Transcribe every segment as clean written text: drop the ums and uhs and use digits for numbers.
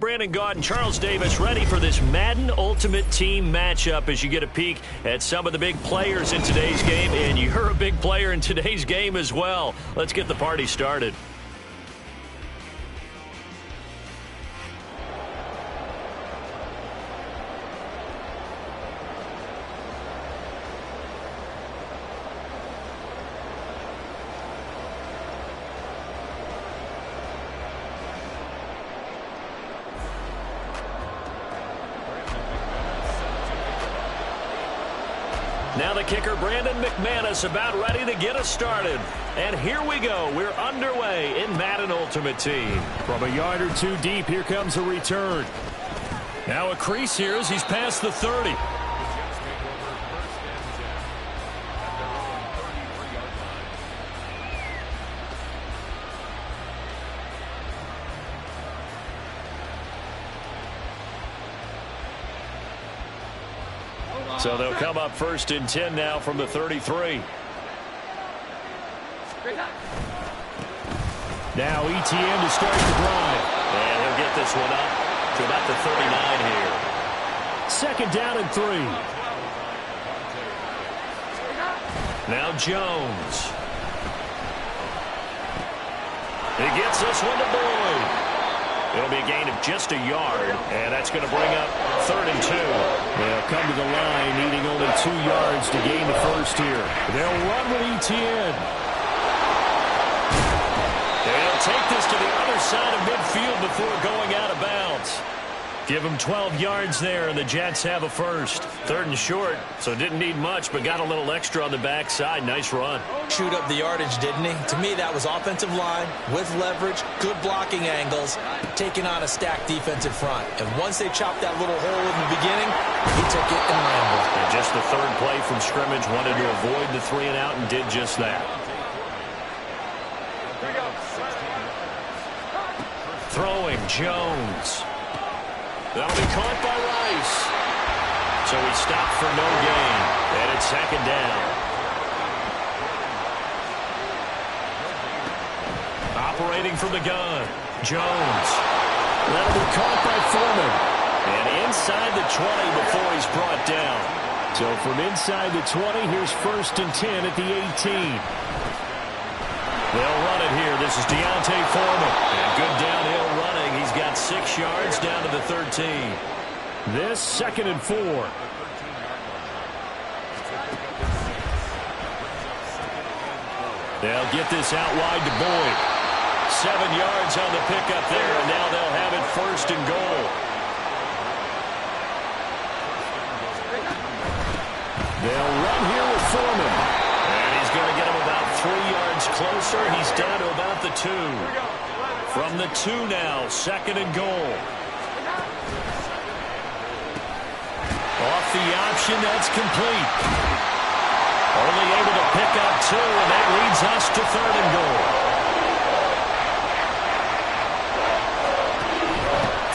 Brandon Gaud and Charles Davis ready for this Madden Ultimate Team matchup as you get a peek at some of the big players in today's game. And you're a big player in today's game as well. Let's get the party started. Now the kicker, Brandon McManus, about ready to get us started. And here we go. We're underway in Madden Ultimate Team. From a yard or two deep, here comes a return. Now a crease here as he's past the 30. So they'll come up first and 10 now from the 33. Now ETN to start the drive. And he'll get this one up to about the 39 here. Second down and 3. Now Jones. He gets this one to Boyd. It'll be a gain of just a yard, and that's going to bring up 3rd and 2. They'll come to the line, needing only 2 yards to gain the first here. They'll run with ETN. They'll take this to the other side of midfield before going out of bounds. Give them 12 yards there, and the Jets have a first. 3rd and short, so didn't need much, but got a little extra on the backside. Nice run. Chewed up the yardage, didn't he? To me, that was offensive line with leverage, good blocking angles, taking on a stacked defensive front. And once they chopped that little hole in the beginning, he took it and rambled. And just the 3rd play from scrimmage, wanted to avoid the 3 and out and did just that. Throwing, Jones. That'll be caught by Rice. So he stopped for no gain. And it's 2nd down. Operating from the gun, Jones. That'll be caught by Foreman. And inside the 20 before he's brought down. So from inside the 20, here's 1st and 10 at the 18. They'll run it here. This is Deontay Foreman. And good downhill running. He's got 6 yards down to the 13. This 2nd and 4. They'll get this out wide to Boyd. 7 yards on the pickup there, and now they'll have it 1st and goal. They'll run here with Foreman. And he's going to get him about 3 yards closer. He's down to about the 2. From the 2 now, 2nd and goal. Off the option, that's complete. Only able to pick up 2, and that leads us to 3rd and goal.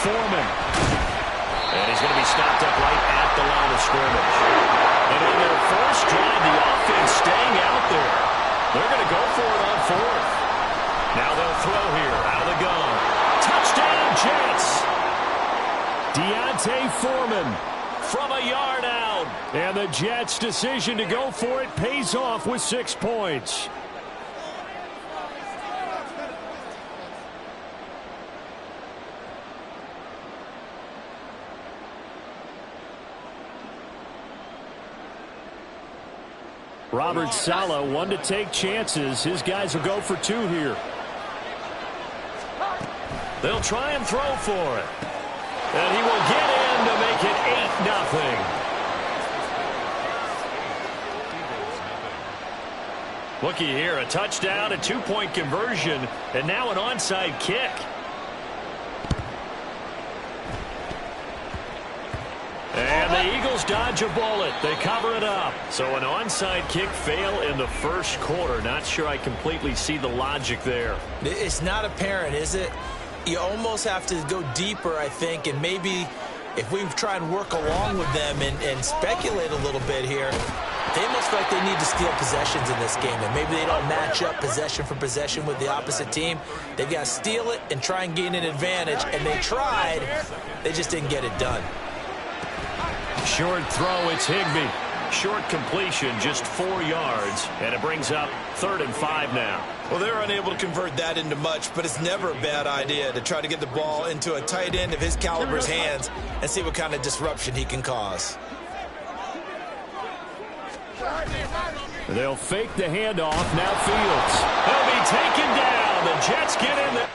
Foreman. And he's going to be stopped up right at the line of scrimmage. And on their first drive, the offense staying out there. They're going to go for it on 4th. Now they'll throw here, out of the gun. Touchdown, Jets! Deontay Foreman. From a yard out. And the Jets' decision to go for it pays off with 6 points. Robert Saleh, one to take chances. His guys will go for 2 here. They'll try and throw for it. And he will get in to make it 8-0. Looky here, a touchdown, a 2-point conversion, and now an onside kick. And the Eagles dodge a bullet. They cover it up. So an onside kick fail in the 1st quarter. Not sure I completely see the logic there. It's not apparent, is it? You almost have to go deeper, I think, and maybe if we try and work along with them and speculate a little bit here, They almost feel like they need to steal possessions in this game, and maybe they don't match up possession for possession with the opposite team. They've got to steal it and try and gain an advantage, and they tried. They just didn't get it done. Short throw, it's Higbee. Short completion, just 4 yards, and it brings up 3rd and 5 now. Well, they're unable to convert that into much, but it's never a bad idea to try to get the ball into a tight end of his caliber's hands and see what kind of disruption he can cause. They'll fake the handoff. Now Fields. He'll be taken down. The Jets get in there.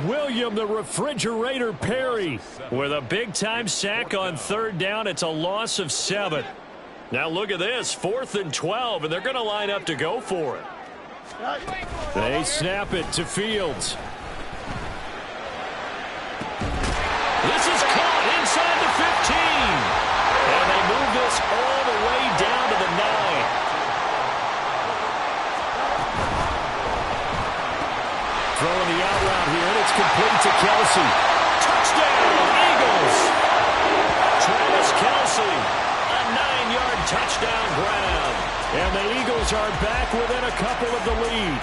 William the Refrigerator Perry with a big-time sack on 3rd down. It's a loss of 7. Now look at this, 4th and 12, and they're going to line up to go for it. They snap it to Fields. This is caught inside the 15. And they move this all the way down to the 9. Throwing the out route here, and it's complete to Kelsey. Touchdown, Eagles! Travis Kelsey, a 9-yard touchdown grab. And the Eagles are back within a couple of the lead.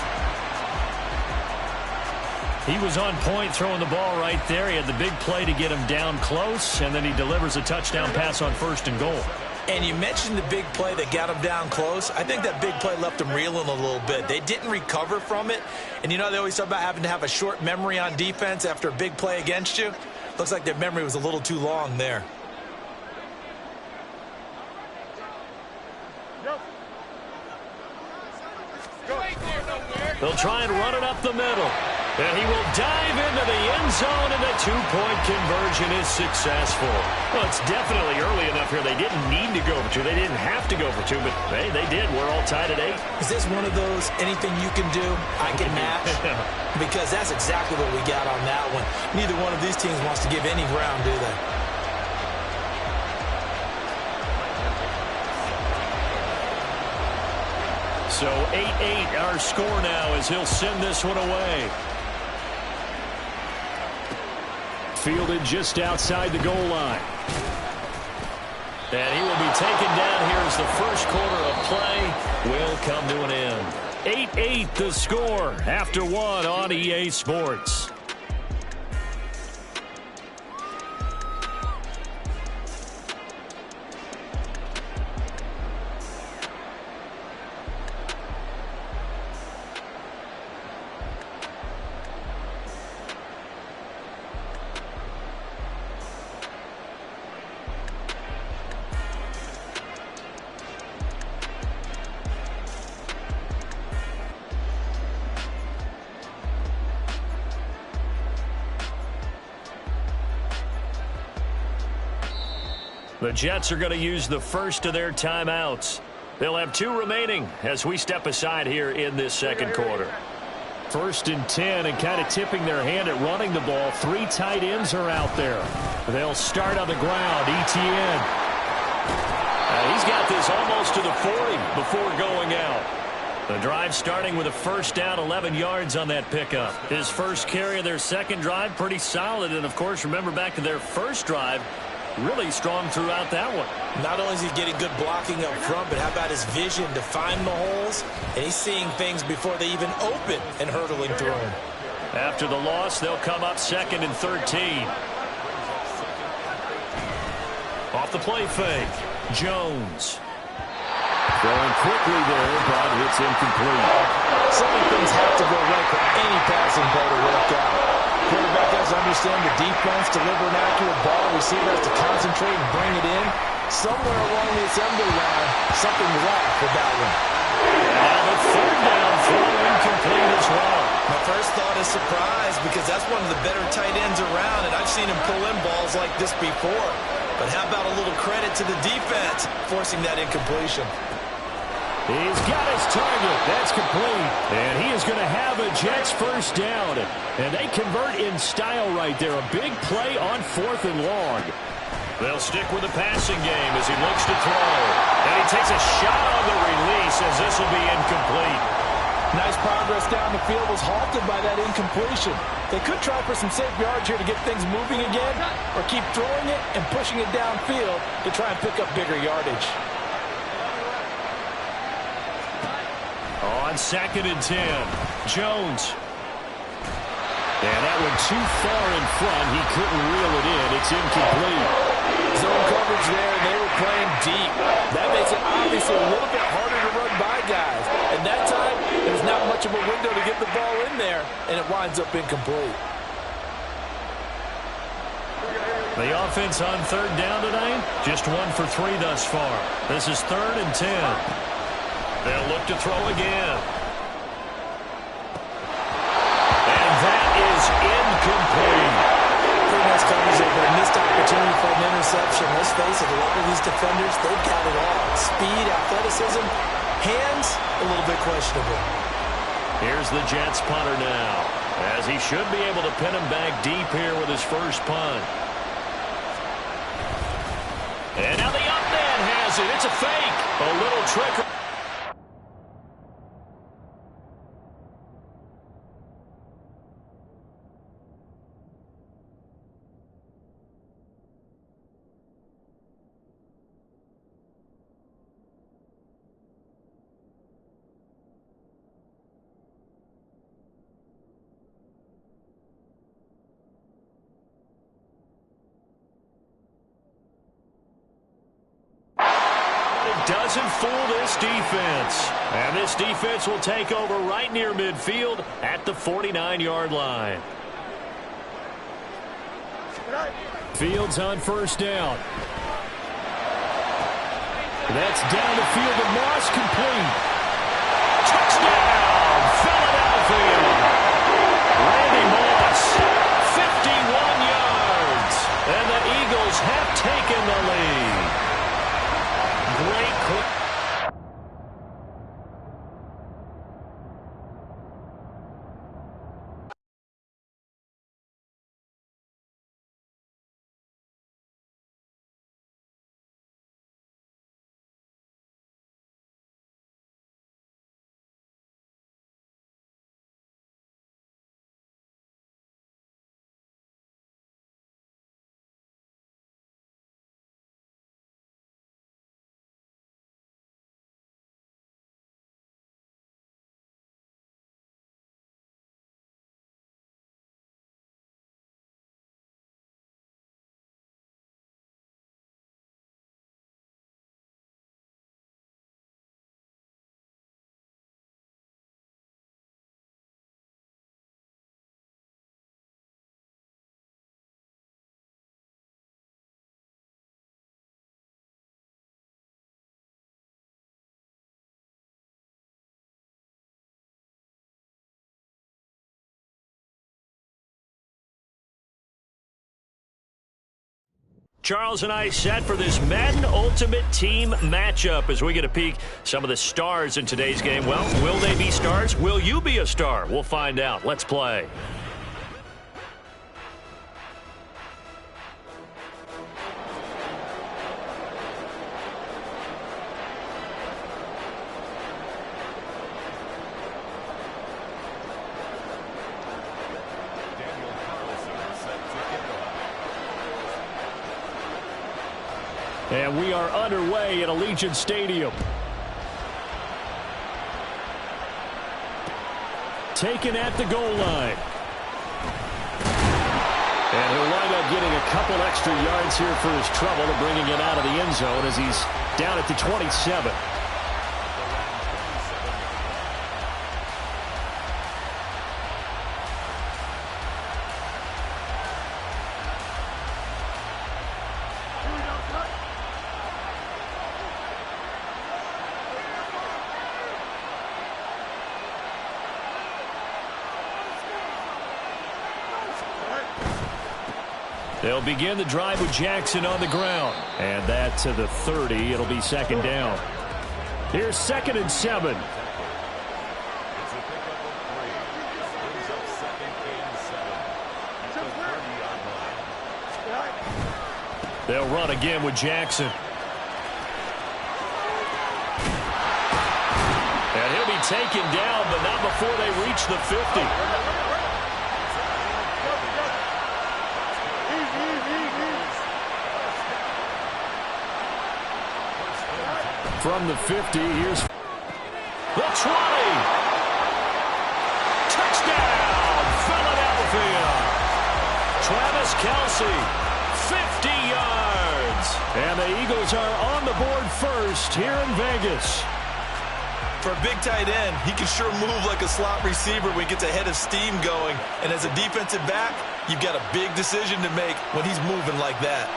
He was on point throwing the ball right there. He had the big play to get him down close, and then he delivers a touchdown pass on 1st and goal. And you mentioned the big play that got him down close. I think that big play left him reeling a little bit. They didn't recover from it. And you know they always talk about having to have a short memory on defense after a big play against you. Looks like their memory was a little too long there. They'll try and run it up the middle. And he will dive into the end zone, and the 2-point conversion is successful. Well, it's definitely early enough here. They didn't need to go for 2. They didn't have to go for 2, but hey, they did. We're all tied at 8. Is this one of those anything you can do, I can match? Because that's exactly what we got on that one. Neither one of these teams wants to give any ground, do they? So 8-8 our score now as he'll send this one away. Fielded just outside the goal line. And he will be taken down here as the first quarter of play will come to an end. 8-8 the score after 1 on EA Sports. The Jets are going to use the first of their timeouts. They'll have 2 remaining as we step aside here in this second quarter. 1st and 10, and kind of tipping their hand at running the ball. 3 tight ends are out there. They'll start on the ground. ETN. He's got this almost to the 40 before going out. The drive starting with a 1st down, 11 yards on that pickup. His first carry of their second drive, pretty solid. And, of course, remember back to their first drive, really strong throughout that one. Not only is he getting good blocking up front, but how about his vision to find the holes? And he's seeing things before they even open and hurtling through them. After the loss, they'll come up 2nd and 13. Off the play fake, Jones. Throwing quickly there, but it's incomplete. So many things have to go right for any passing play to work out. Quarterback has to understand the defense, deliver an accurate ball, receiver has to concentrate and bring it in. Somewhere along the assembly line, something was off with that one. Now the 3rd down throw incomplete as well. My first thought is surprise because that's one of the better tight ends around, and I've seen him pull in balls like this before. But how about a little credit to the defense forcing that incompletion? He's got his target. That's complete. And he is going to have a Jets first down. And they convert in style right there. A big play on 4th and long. They'll stick with the passing game as he looks to throw. And he takes a shot on the release as this will be incomplete. Nice progress down the field was halted by that incompletion. They could try for some safe yards here to get things moving again, or keep throwing it and pushing it downfield to try and pick up bigger yardage. On 2nd and 10, Jones. And that one too far in front. He couldn't reel it in. It's incomplete. Zone coverage there, and they were playing deep. That makes it obviously a little bit harder to run by guys. And that time, there's not much of a window to get the ball in there, and it winds up incomplete. The offense on 3rd down tonight, just 1 for 3 thus far. This is 3rd and 10. They'll look to throw again. And that is incomplete. Pretty nice coverage there, but a missed opportunity for an interception. Let's face it, a lot of these defenders, they've got it all. Speed, athleticism, hands, a little bit questionable. Here's the Jets punter now, as he should be able to pin him back deep here with his first punt. And now the up man has it. It's a fake. A little trick. Doesn't fool this defense. And this defense will take over right near midfield at the 49-yard line. Fields on 1st down. That's down the field to Moss, complete. Touchdown, Philadelphia. Randy Moss, 51 yards. And the Eagles have taken the lead. Great cook. Charles and I set for this Madden Ultimate Team matchup as we get a peek some of the stars in today's game. Well, will they be stars? Will you be a star? We'll find out. Let's play. And we are underway at Allegiant Stadium. Taken at the goal line. And he'll wind up getting a couple extra yards here for his trouble and bringing it out of the end zone as he's down at the 27. They'll begin the drive with Jackson on the ground. And that to the 30. It'll be second down. Here's 2nd and 7. They'll run again with Jackson. And he'll be taken down, but not before they reach the 50. From the 50, here's the 20. Touchdown, Philadelphia. Travis Kelce. 50 yards. And the Eagles are on the board first here in Vegas. For a big tight end, he can sure move like a slot receiver when he gets a head of steam going. And as a defensive back, you've got a big decision to make when he's moving like that.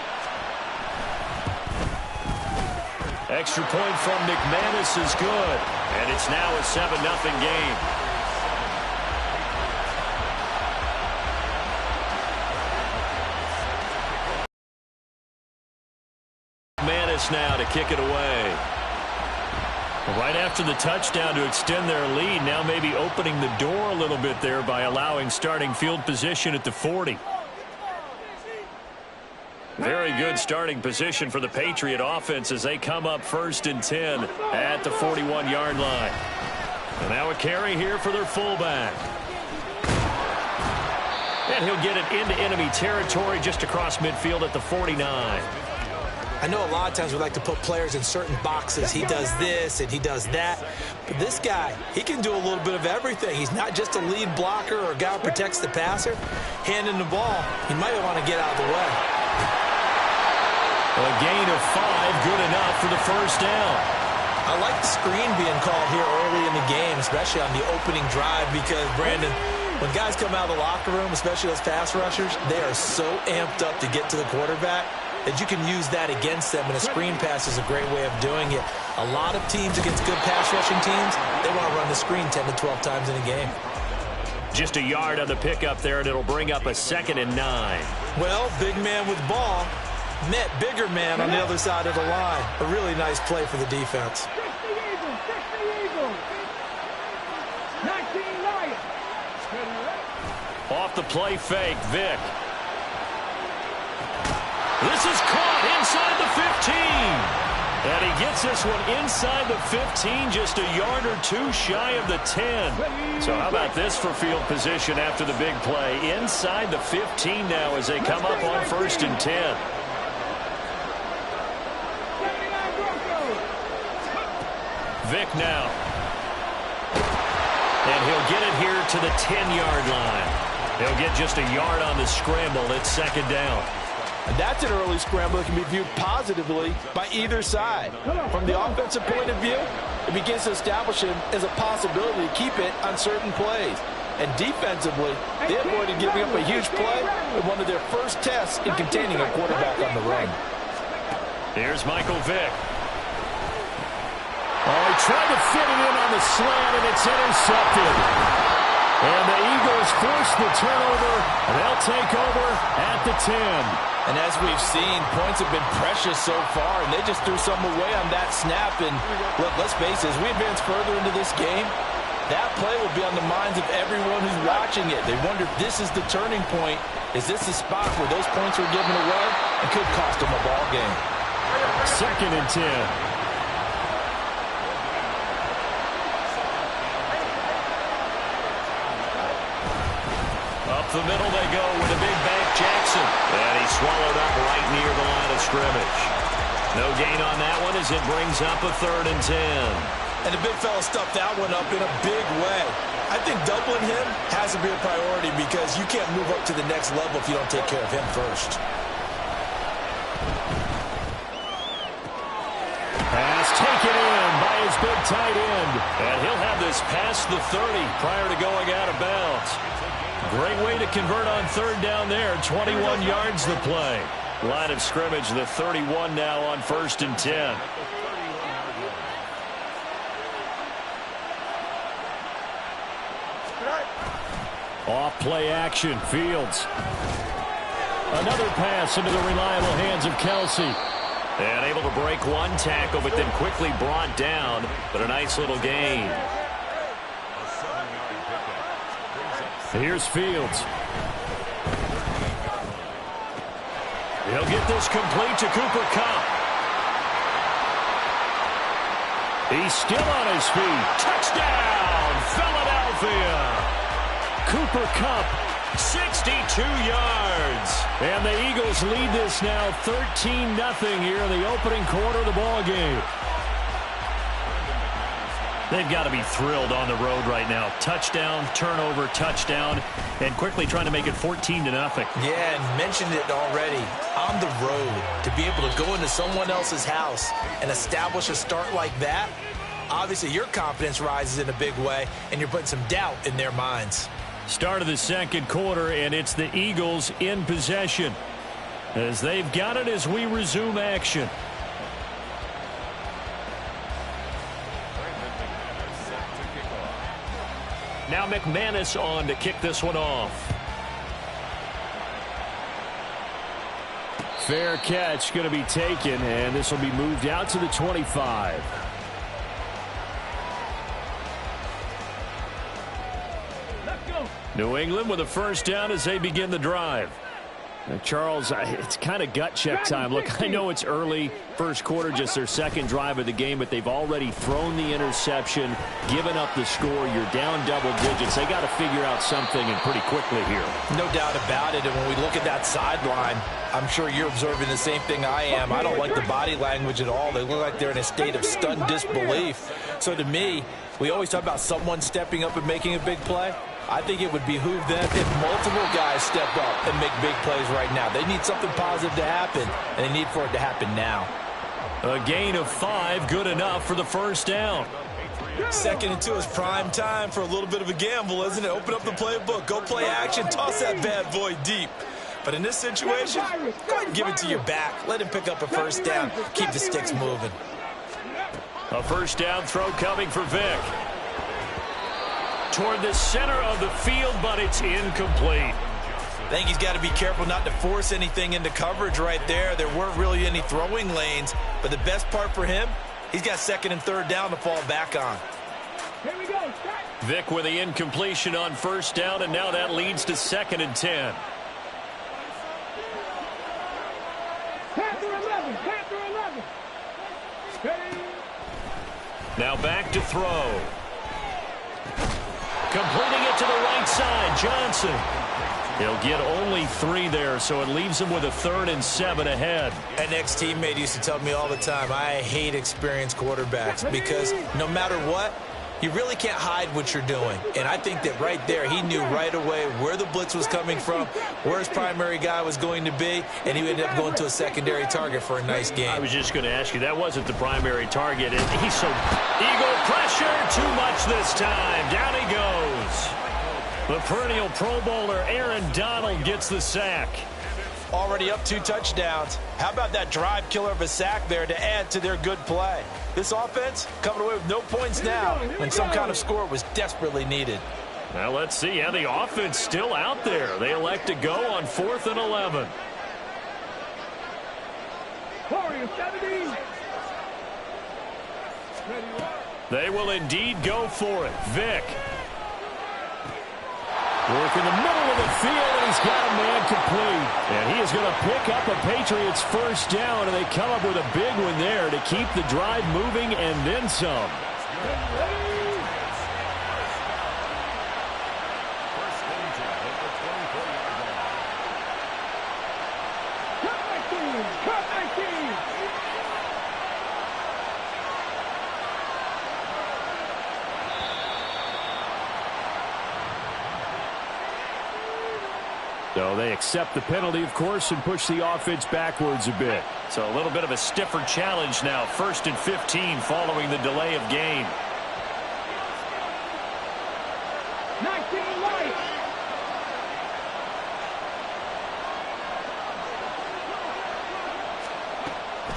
Extra point from McManus is good. And it's now a 7-0 game. Now to kick it away. Right after the touchdown to extend their lead, now maybe opening the door a little bit there by allowing starting field position at the 40. Very good starting position for the Patriot offense as they come up 1st and 10 at the 41-yard line. And now a carry here for their fullback. And he'll get it into enemy territory just across midfield at the 49. I know a lot of times we like to put players in certain boxes. He does this and he does that. But this guy, he can do a little bit of everything. He's not just a lead blocker or a guy who protects the passer. Handing the ball, he might want to get out of the way. A gain of 5, good enough for the first down. I like the screen being called here early in the game, especially on the opening drive, because, Brandon, when guys come out of the locker room, especially those pass rushers, they are so amped up to get to the quarterback that you can use that against them, and a screen pass is a great way of doing it. A lot of teams against good pass rushing teams, they want to run the screen 10 to 12 times in a game. Just a yard on the pickup there, and it'll bring up a 2nd and 9. Well, big man with ball met bigger man on the other side of the line. A really nice play for the defense. Off the play fake, Vick. This is caught inside the 15. And he gets this one inside the 15, just a yard or two shy of the 10. So how about this for field position after the big play? Inside the 15 now as they come up on 1st and 10. Vick now. And he'll get it here to the 10-yard line. He'll get just a yard on the scramble. It's 2nd down. And that's an early scramble that can be viewed positively by either side. From the offensive point of view, it begins to establish him as a possibility to keep it on certain plays. And defensively, they avoided giving up a huge play with one of their first tests in containing a quarterback on the run. Here's Michael Vick. Oh, he tried to fit it in on the slant, and it's intercepted. And the Eagles force the turnover, and they'll take over at the 10. And as we've seen, points have been precious so far, and they just threw some away on that snap. And look, let's face it, as we advance further into this game, that play will be on the minds of everyone who's watching it. They wonder if this is the turning point. Is this the spot where those points were given away and could cost them a ball game? 2nd and 10. Up the middle they go with a big bank Jackson. And he's swallowed up right near the line of scrimmage. No gain on that one as it brings up a 3rd and 10. And the big fella stuffed that one up in a big way. I think doubling him has to be a priority because you can't move up to the next level if you don't take care of him first. Pass taken in by his big tight end. And he'll have this past the 30 prior to going out of bounds. Great way to convert on 3rd down there. 21 yards the play. Line of scrimmage, the 31 now on 1st and 10. Off play action, Fields. Another pass into the reliable hands of Kelce. And able to break one tackle, but then quickly brought down. But a nice little gain. Here's Fields. He'll get this complete to Cooper Kupp. He's still on his feet. Touchdown, Philadelphia. Cooper Kupp, 62 yards. And the Eagles lead this now 13-0 here in the opening quarter of the ball game. They've got to be thrilled on the road right now. Touchdown, turnover, touchdown, and quickly trying to make it 14-0. Yeah, and mentioned it already. On the road, to be able to go into someone else's house and establish a start like that, obviously your confidence rises in a big way, and you're putting some doubt in their minds. Start of the second quarter, and it's the Eagles in possession as they've got it as we resume action. Now McManus on to kick this one off. Fair catch going to be taken, and this will be moved out to the 25. New England with a first down as they begin the drive. Charles, it's kind of gut check time. Look, I know it's early, first quarter, just their second drive of the game, but they've already thrown the interception, given up the score. You're down double digits. They got to figure out something, and pretty quickly here. No doubt about it, and when we look at that sideline, I'm sure you're observing the same thing I am. I don't like the body language at all. They look like they're in a state of stunned disbelief. So to me, we always talk about someone stepping up and making a big play. I think it would behoove them if multiple guys step up and make big plays right now. They need something positive to happen, and they need for it to happen now. A gain of 5, good enough for the first down. 2nd and 2 is prime time for a little bit of a gamble, isn't it? Open up the playbook, go play action, toss that bad boy deep. But in this situation, go ahead and give it to your back. Let him pick up a first down. Keep the sticks moving. A first down throw coming for Vic. Toward the center of the field, but it's incomplete. I think he's got to be careful not to force anything into coverage right there. There weren't really any throwing lanes, but the best part for him, he's got 2nd and 3rd down to fall back on. Here we go. Vic with the incompletion on first down, and now that leads to 2nd and 10. Panther 11. Panther 11. Ready? Now back to throw. Completing it to the right side, Johnson. He'll get only 3 there, so it leaves him with a 3rd and 7 ahead. An ex-teammate used to tell me all the time, I hate experienced quarterbacks because no matter what, you really can't hide what you're doing. And I think that right there, he knew right away where the blitz was coming from, where his primary guy was going to be, and he ended up going to a secondary target for a nice game. I was just going to ask you, that wasn't the primary target. And he's so... Eagle pressure, too much this time. Down he goes. The perennial Pro Bowler Aaron Donald gets the sack. Already up 2 touchdowns. How about that drive killer of a sack there to add to their good play? This offense coming away with no points now when some kind of score was desperately needed. Now let's see how the offense still out there. They elect to go on 4th and 11. Warrior 70. They will indeed go for it. Vic. Work in the middle of the field, and he's got a man complete. And he is going to pick up a Patriots first down, and they come up with a big one there to keep the drive moving and then some. So they accept the penalty, of course, and push the offense backwards a bit. So a little bit of a stiffer challenge now. 1st and 15 following the delay of game. 19 light.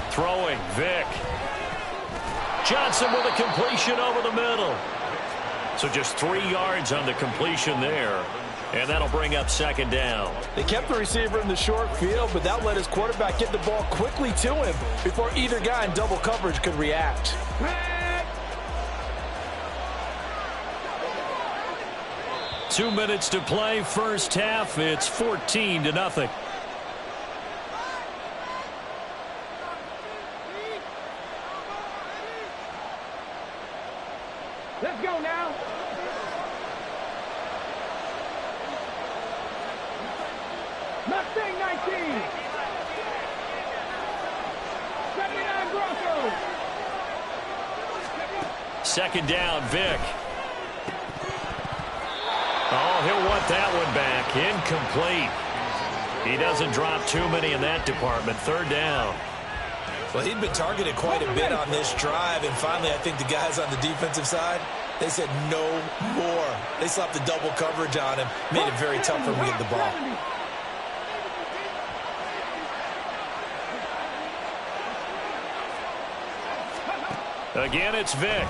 Throwing, Vic. Johnson with a completion over the middle. So just 3 yards on the completion there. And that'll bring up second down. They kept the receiver in the short field, but that let his quarterback get the ball quickly to him before either guy in double coverage could react. 2 minutes to play, first half. It's 14-0. Let's go now. Mustang 19. 79 Broncos. Second down, Vic. Oh, he'll want that one back. Incomplete. He doesn't drop too many in that department. Third down. Well, he'd been targeted quite a bit on this drive, and finally I think the guys on the defensive side, they said no more. They slapped the double coverage on him, made it very tough for him to get the ball. Again, it's Vic.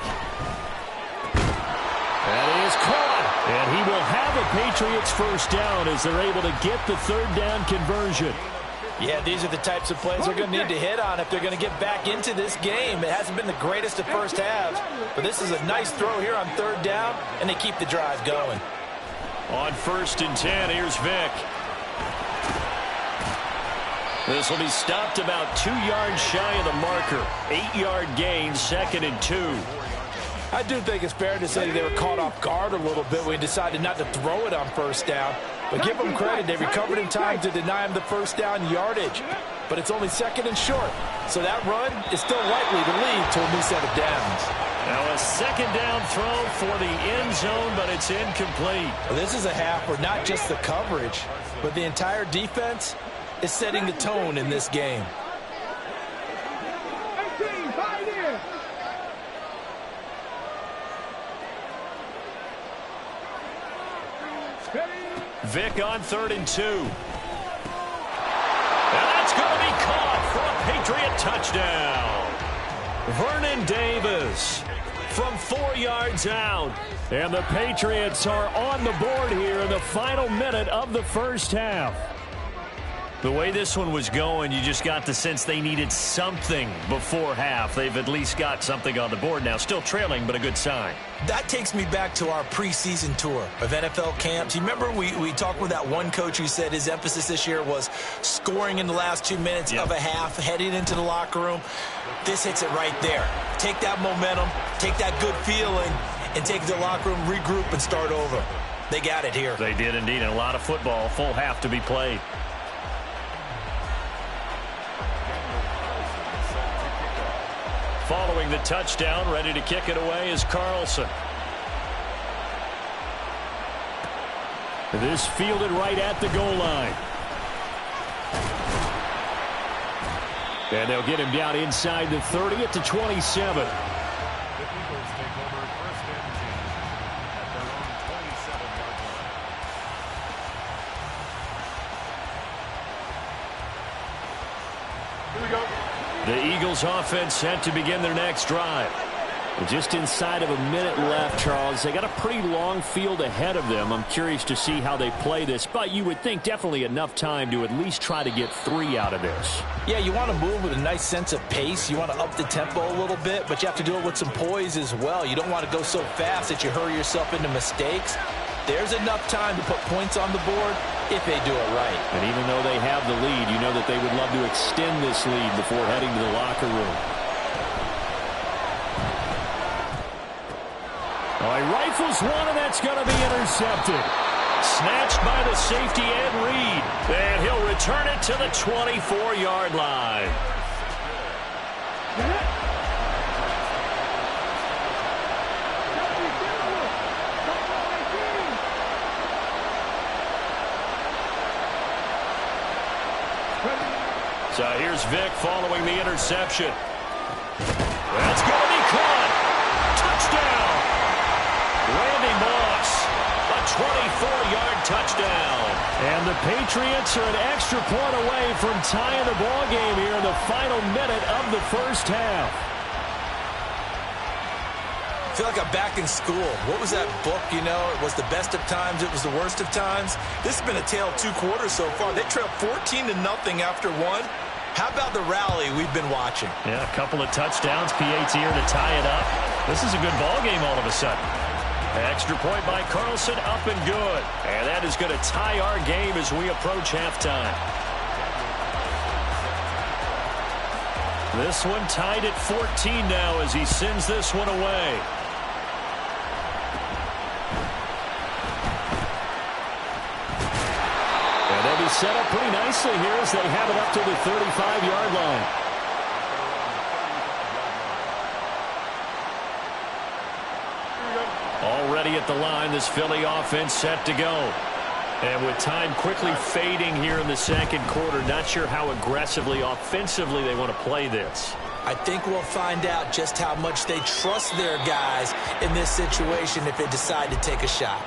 That is caught. And he will have a Patriots first down as they're able to get the third down conversion. Yeah, these are the types of plays they're going to need to hit on if they're going to get back into this game. It hasn't been the greatest of first halves, but this is a nice throw here on third down, and they keep the drive going. On 1st and 10, here's Vic. This will be stopped about 2 yards shy of the marker. 8-yard gain, 2nd and 2. I do think it's fair to say they were caught off guard a little bit when he decided not to throw it on first down. But give them credit, they recovered in time to deny him the first down yardage. But it's only 2nd and short, so that run is still likely to lead to a new set of downs. Now a 2nd down throw for the end zone, but it's incomplete. Well, this is a half where not just the coverage, but the entire defense is setting the tone in this game. 18, 5 in. Vic on 3rd and 2. And that's going to be caught for a Patriot touchdown. Vernon Davis from 4 yards out. And the Patriots are on the board here in the final minute of the first half. The way this one was going, you just got the sense they needed something before half. They've at least got something on the board now. Still trailing, but a good sign. That takes me back to our preseason tour of NFL camps. You remember we talked with that one coach who said his emphasis this year was scoring in the last 2 minutes of a half, heading into the locker room. This hits it right there. Take that momentum, take that good feeling, and take it to the locker room, regroup, and start over. They got it here. They did indeed, and a lot of football, full half to be played. Following the touchdown, ready to kick it away is Carlson. This fielded right at the goal line. And they'll get him down inside the 30 at the 27. The Eagles offense set to begin their next drive. Just inside of a minute left, Charles. They got a pretty long field ahead of them. I'm curious to see how they play this, but you would think definitely enough time to at least try to get 3 out of this. Yeah, you want to move with a nice sense of pace. You want to up the tempo a little bit, but you have to do it with some poise as well. You don't want to go so fast that you hurry yourself into mistakes. There's enough time to put points on the board if they do it right. And even though they have the lead, you know that they would love to extend this lead before heading to the locker room. Oh, he rifles one, and that's going to be intercepted. Snatched by the safety, Ed Reed. And he'll return it to the 24-yard line. So here's Vic following the interception. That's going to be caught. Touchdown. Randy Moss, a 24-yard touchdown. And the Patriots are an extra point away from tying the ball game here in the final minute of the first half. feel like I'm back in school. What was that book, you know? It was the best of times, it was the worst of times. This has been a tale of 2 quarters so far. They trailed 14-0 after 1. How about the rally we've been watching? Yeah, a couple of touchdowns. P8's here to tie it up. This is a good ball game all of a sudden. Extra point by Carlson, up and good. And that is going to tie our game as we approach halftime. This one tied at 14 now as he sends this one away. And they'll be set up pretty nicely here as they have it up to the 35-yard line. Already at the line, this Philly offense set to go. And with time quickly fading here in the second quarter, not sure how aggressively, offensively they want to play this. I think we'll find out just how much they trust their guys in this situation if they decide to take a shot.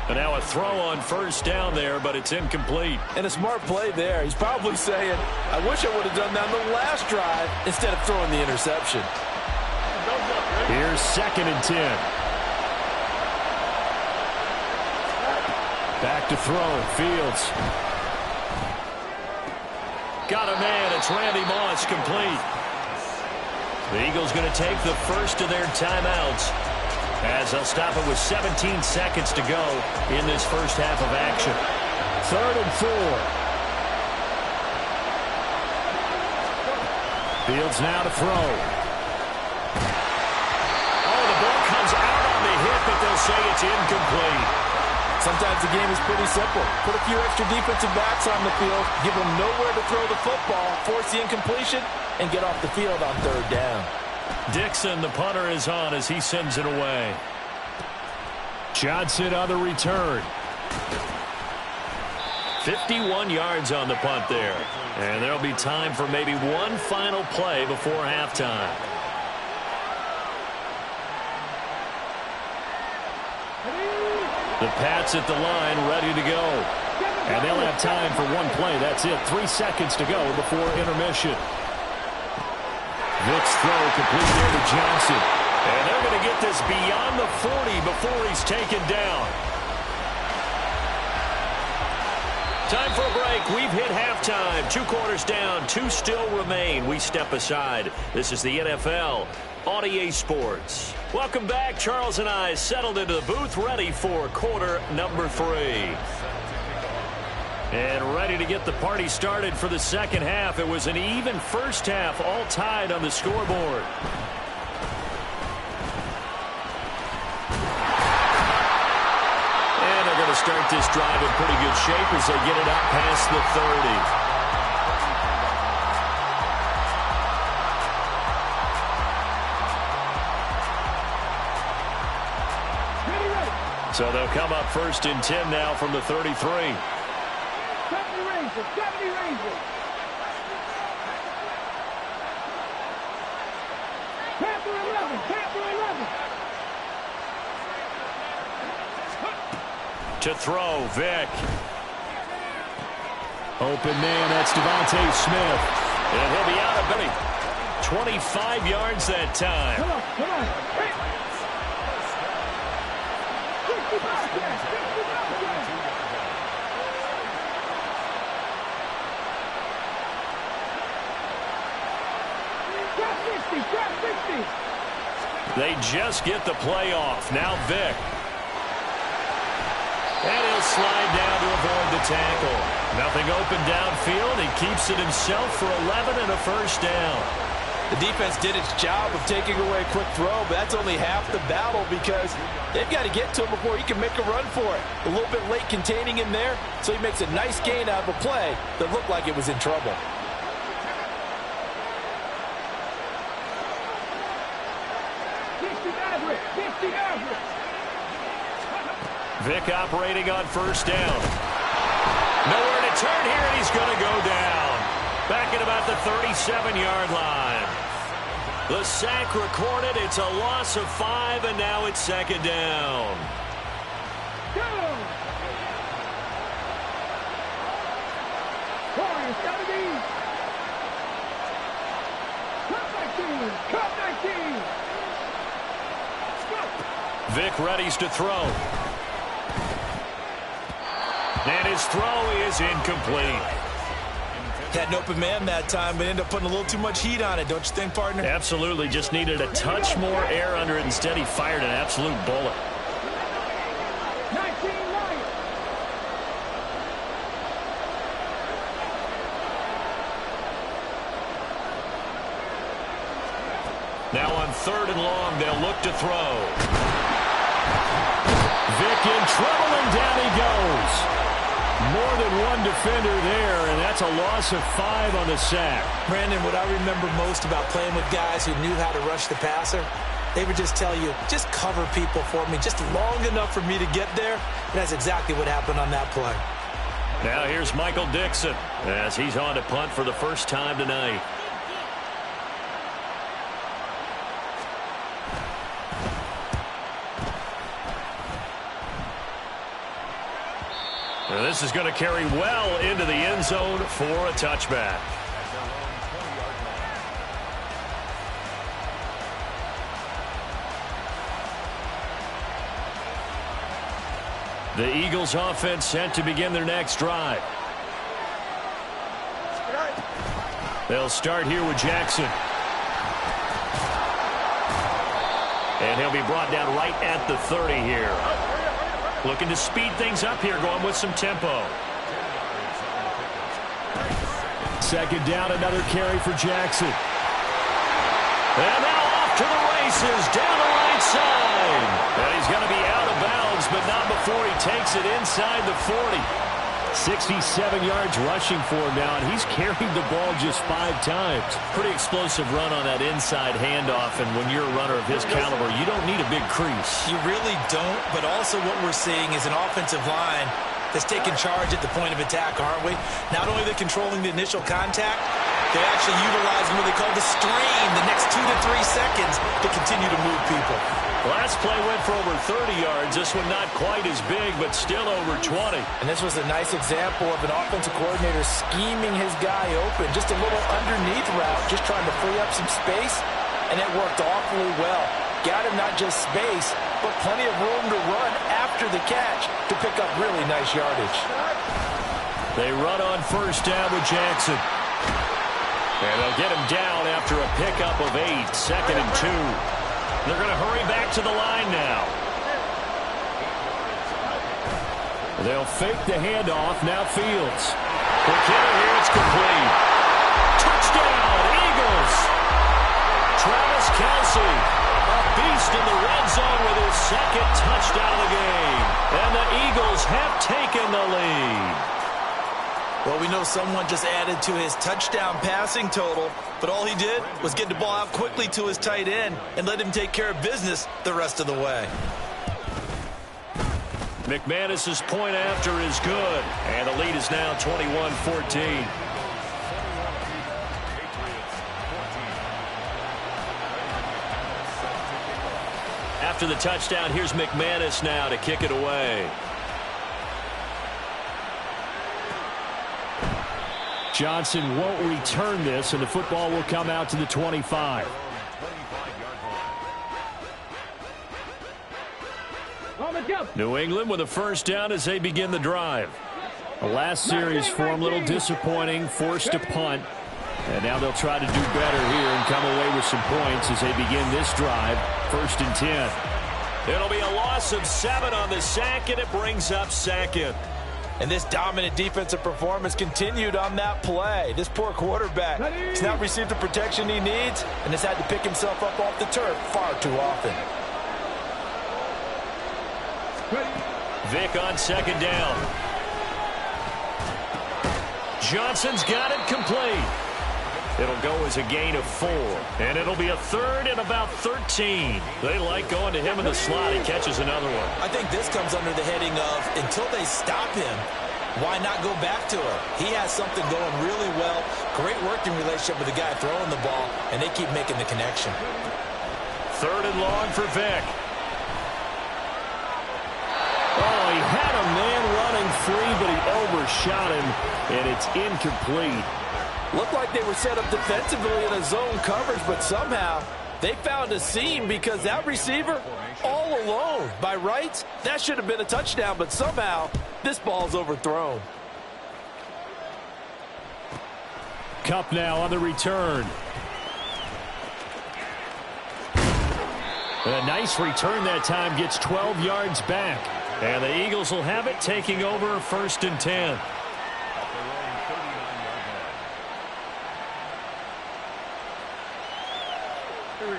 And now a throw on first down there, but it's incomplete. And a smart play there. He's probably saying, I wish I would have done that on the last drive instead of throwing the interception. Here's 2nd and 10. Back to throw. Fields. Got a man. It's Randy Moss, complete. The Eagles going to take the first of their timeouts as they'll stop it with 17 seconds to go in this first half of action. 3rd and 4. Fields now to throw. Oh, the ball comes out on the hit, but they'll say it's incomplete. Sometimes the game is pretty simple. Put a few extra defensive backs on the field, give them nowhere to throw the football, force the incompletion, and get off the field on 3rd down. Dixon, the punter, is on as he sends it away. Johnson on the return. 51 yards on the punt there. And there'll be time for maybe one final play before halftime. The Pats at the line, ready to go. And they'll have time for one play. That's it. 3 seconds to go before intermission. Vick's throw complete there to Johnson. And they're going to get this beyond the 40 before he's taken down. Time for a break. We've hit halftime. 2 quarters down. 2 still remain. We step aside. This is the NFL on EA Sports. Welcome back. Charles and I settled into the booth, ready for quarter number 3. And ready to get the party started for the second half. It was an even first half, all tied on the scoreboard. And they're going to start this drive in pretty good shape as they get it out past the 30. So they'll come up 1st and 10 now from the 33. 70 Rangers, 70 Rangers. Panther 11, Panther 11. To throw, Vick. Open man, that's Devontae Smith. And he'll be out of Benny. 25 yards that time. Come on, come on. Hey. 65 yards, 65 yards. Drop 60, drop 60. They just get the play off. Now Vick. And he'll slide down to avoid the tackle. Nothing open downfield. He keeps it himself for 11 and a first down. The defense did its job of taking away a quick throw, but that's only half the battle because they've got to get to him before he can make a run for it. A little bit late containing him there, so he makes a nice gain out of a play that looked like it was in trouble. Vick operating on first down. Nowhere to turn here, and he's going to go down. Back at about the 37-yard line. The sack recorded. It's a loss of 5, and now it's 2nd down. Go! Warriors got to be. Cut 19. Cut 19. Let's go. Vic readies to throw. And his throw is incomplete. Had an open man that time, but ended up putting a little too much heat on it, don't you think, partner? Absolutely. Just needed a touch more air under it. Instead, he fired an absolute bullet. 19-9. Now on 3rd and long, they'll look to throw. Vic in trouble, and down he goes. More than one defender there, and that's a loss of 5 on the sack. Brandon, what I remember most about playing with guys who knew how to rush the passer, they would just tell you, just cover people for me, just long enough for me to get there. And that's exactly what happened on that play. Now here's Michael Dixon as he's on to punt for the first time tonight. And this is going to carry well into the end zone for a touchback. The Eagles offense set to begin their next drive. They'll start here with Jackson. And he'll be brought down right at the 30 here. Looking to speed things up here, going with some tempo. 2nd down, another carry for Jackson. And now off to the races, down the right side. And he's going to be out of bounds, but not before he takes it inside the 40. 67 yards rushing for him now, and he's carried the ball just 5 times. Pretty explosive run on that inside handoff, and when you're a runner of his caliber, you don't need a big crease. You really don't, but also what we're seeing is an offensive line that's taking charge at the point of attack, aren't we? Not only are they controlling the initial contact, they're actually utilizing what they call the strain, the next 2 to 3 seconds to continue to move people. Last play went for over 30 yards. This one not quite as big, but still over 20. And this was a nice example of an offensive coordinator scheming his guy open. Just a little underneath route, just trying to free up some space, and it worked awfully well. Got him not just space, but plenty of room to run after the catch to pick up really nice yardage. They run on 1st down with Jackson. And they'll get him down after a pickup of 8, 2nd and 2. They're going to hurry back to the line now. They'll fake the handoff. Now Fields. Quick hitter here. It's complete. Touchdown, Eagles. Travis Kelce, a beast in the red zone with his 2nd touchdown of the game. And the Eagles have taken the lead. Well, we know someone just added to his touchdown passing total, but all he did was get the ball out quickly to his tight end and let him take care of business the rest of the way. McManus's point after is good, and the lead is now 21-14. After the touchdown, here's McManus now to kick it away. Johnson won't return this, and the football will come out to the 25. New England with a 1st down as they begin the drive. The last series for them, a little disappointing, forced to punt. And now they'll try to do better here and come away with some points as they begin this drive, 1st and 10. It'll be a loss of 7 on the sack, and it brings up 2nd. And this dominant defensive performance continued on that play. This poor quarterback has not received the protection he needs and has had to pick himself up off the turf far too often. Vic on 2nd down. Johnson's got it complete. It'll go as a gain of 4. And it'll be a 3rd and about 13. They like going to him in the slot. He catches another one. I think this comes under the heading of, until they stop him, why not go back to him? He has something going really well. Great working relationship with the guy throwing the ball, and they keep making the connection. 3rd and long for Vic. Oh, he had a man running free, but he overshot him, and it's incomplete. Looked like they were set up defensively in a zone coverage, but somehow they found a seam because that receiver all all alone. By rights, that should have been a touchdown, but somehow this ball's overthrown. Kupp now on the return. A nice return that time, gets 12 yards back. And the Eagles will have it, taking over 1st and 10.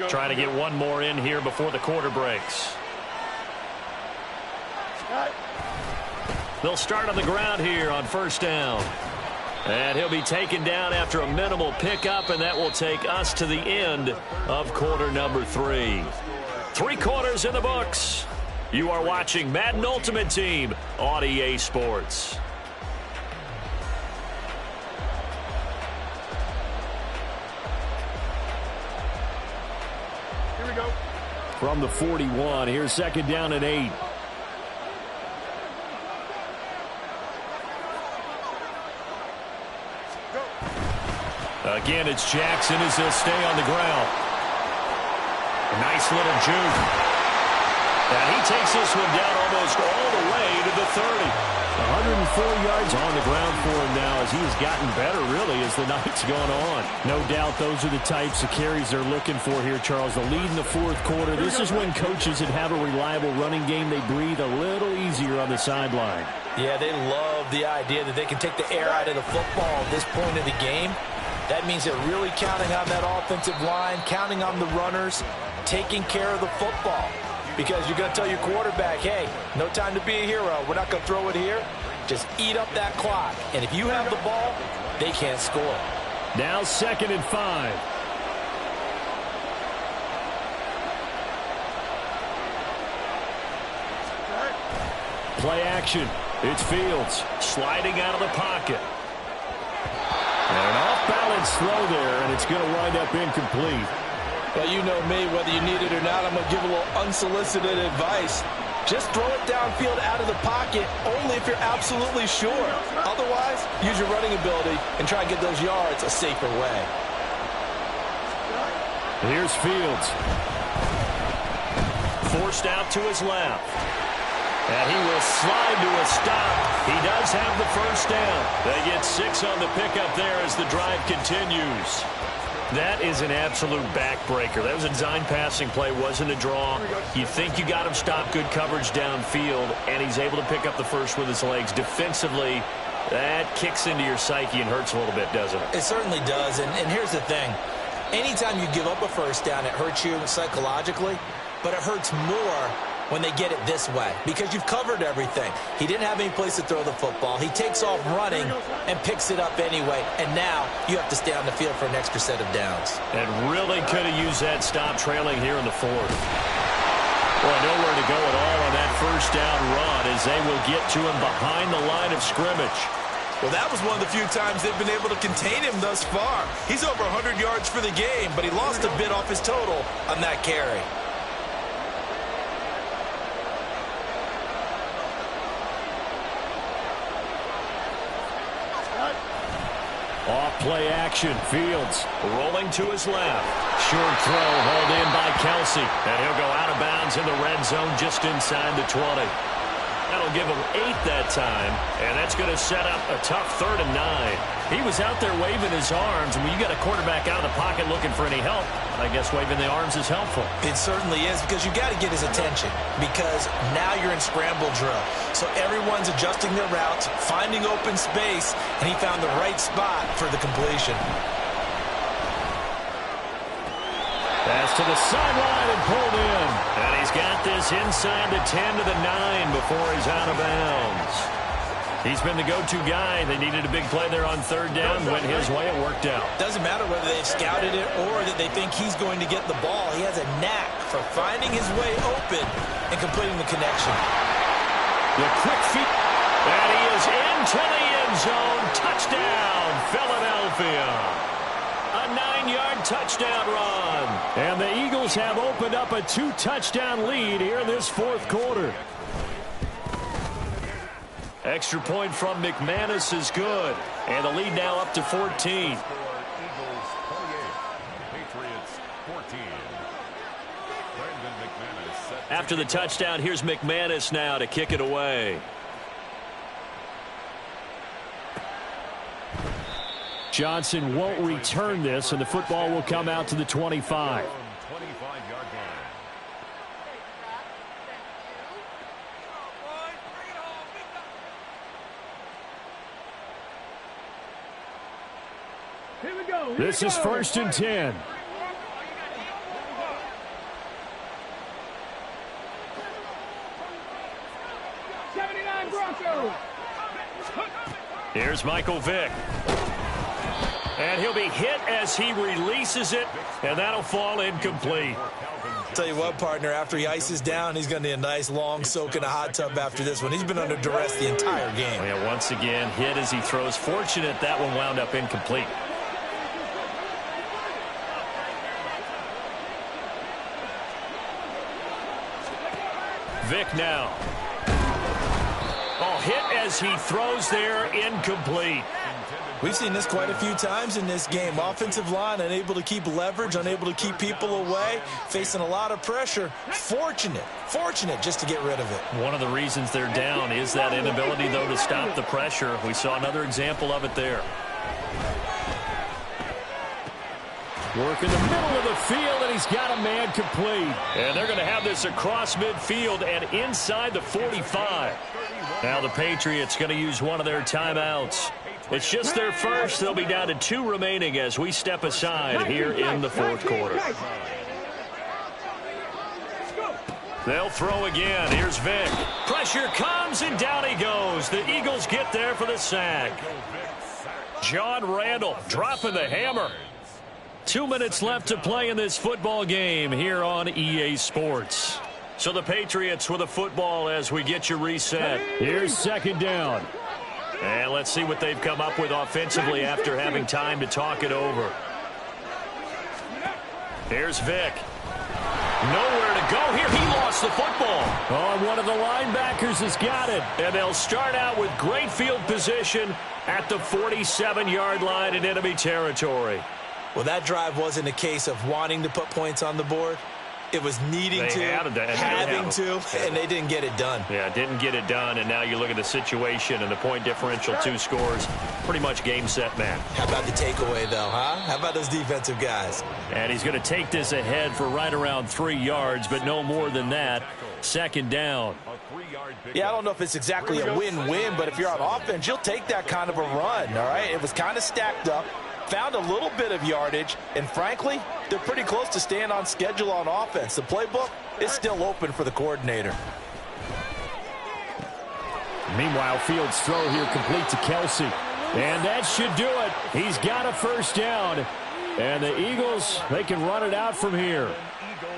Trying to get one more in here before the quarter breaks. They'll start on the ground here on 1st down. And he'll be taken down after a minimal pickup, and that will take us to the end of quarter number 3. 3 quarters in the books. You are watching Madden Ultimate Team on EA Sports. Here we go. From the 41, here's 2nd down and 8. Again, it's Jackson as he'll stay on the ground. A nice little juke. And he takes this one down almost all the way to the 30. 104 yards on the ground for him now as he's gotten better, really, as the night's gone on. No doubt those are the types of carries they're looking for here, Charles. The lead in the 4th quarter. This is when coaches that have a reliable running game, they breathe a little easier on the sideline. Yeah, they love the idea that they can take the air out of the football at this point of the game. That means they're really counting on that offensive line, counting on the runners, taking care of the football. Because you're going to tell your quarterback, hey, no time to be a hero. We're not going to throw it here. Just eat up that clock. And if you have the ball, they can't score. Now 2nd and 5. Play action. It's Fields sliding out of the pocket. And an off-balance throw there, and it's going to wind up incomplete. Well, you know me, whether you need it or not, I'm going to give a little unsolicited advice. Just throw it downfield out of the pocket only if you're absolutely sure. Otherwise, use your running ability and try and get those yards a safer way. Here's Fields. Forced out to his left. And he will slide to a stop. He does have the 1st down. They get 6 on the pickup there as the drive continues. That is an absolute backbreaker. That was a design passing play, wasn't a draw. You think you got him stopped, good coverage downfield, and he's able to pick up the 1st with his legs. Defensively, that kicks into your psyche and hurts a little bit, doesn't it? It certainly does, and here's the thing. Anytime you give up a 1st down, it hurts you psychologically, but it hurts more when they get it this way, because you've covered everything. He didn't have any place to throw the football. He takes off running and picks it up anyway, and now you have to stay on the field for an extra set of downs. And really could have used that stop trailing here in the 4th. Well, nowhere to go at all on that 1st down run as they will get to him behind the line of scrimmage. Well, that was one of the few times they've been able to contain him thus far. He's over 100 yards for the game, but he lost a bit off his total on that carry. Off play action. Fields rolling to his left. Short throw hauled in by Kelsey. And he'll go out of bounds in the red zone just inside the 20. That'll give him 8 that time. And that's going to set up a tough 3rd and 9. He was out there waving his arms. And when you got a quarterback out of the pocket looking for any help, I guess waving the arms is helpful. It certainly is, because you got to get his attention, because now you're in scramble drill. So everyone's adjusting their routes, finding open space, and he found the right spot for the completion. Pass to the sideline and pulled in. And he's got this inside the 10 to the 9 before he's out of bounds. He's been the go-to guy. They needed a big play there on 3rd down. Went his way. It worked out. Doesn't matter whether they've scouted it or that they think he's going to get the ball. He has a knack for finding his way open and completing the connection. The quick feet. And he is into the end zone. Touchdown, Philadelphia. A 9-yard touchdown run. And the Eagles have opened up a 2-touchdown lead here in this 4th quarter. Extra point from McManus is good. And the lead now up to 14. Eagles 28, Patriots 14. Brandon McManus set After the touchdown, here's McManus now to kick it away. Johnson won't return this, and the football will come out to the 25. Here we go. This is 1st and 10. Broncos. Here's Michael Vick. And he'll be hit as he releases it, and that'll fall incomplete. Tell you what, partner, after he ices down, he's going to need a nice long soak in a hot tub after this one. He's been under duress the entire game. Yeah, once again, hit as he throws. Fortunate that one wound up incomplete. Vick now. Oh, hit as he throws there, incomplete. We've seen this quite a few times in this game. Offensive line unable to keep leverage, unable to keep people away, facing a lot of pressure. Fortunate just to get rid of it. One of the reasons they're down is that inability, though, to stop the pressure. We saw another example of it there. Work in the middle of the field, and he's got a man complete. And they're going to have this across midfield and inside the 45. Now the Patriots going to use one of their timeouts. It's just their first. They'll be down to 2 remaining as we step aside here in the 4th quarter. They'll throw again. Here's Vick. Pressure comes, and down he goes. The Eagles get there for the sack. John Randall dropping the hammer. 2 minutes left to play in this football game here on EA Sports. So the Patriots with a football as we get you reset. Here's 2nd down. And let's see what they've come up with offensively after having time to talk it over. Here's Vick. Nowhere to go here. He lost the football. Oh, one of the linebackers has got it. And they'll start out with great field position at the 47-yard line in enemy territory. Well, that drive wasn't a case of wanting to put points on the board. It was needing to, having to, and they didn't get it done. Yeah, didn't get it done, and now you look at the situation and the point differential, 2 scores, pretty much game, set, match. How about the takeaway, though, huh? How about those defensive guys? And he's going to take this ahead for right around 3 yards, but no more than that. 2nd down. Yeah, I don't know if it's exactly a win-win, but if you're on offense, you'll take that kind of a run, all right? It was kind of stacked up. Found a little bit of yardage, and frankly, they're pretty close to staying on schedule on offense. The playbook is still open for the coordinator. Meanwhile, Fields' throw here complete to Kelsey. And that should do it. He's got a 1st down. And the Eagles, they can run it out from here.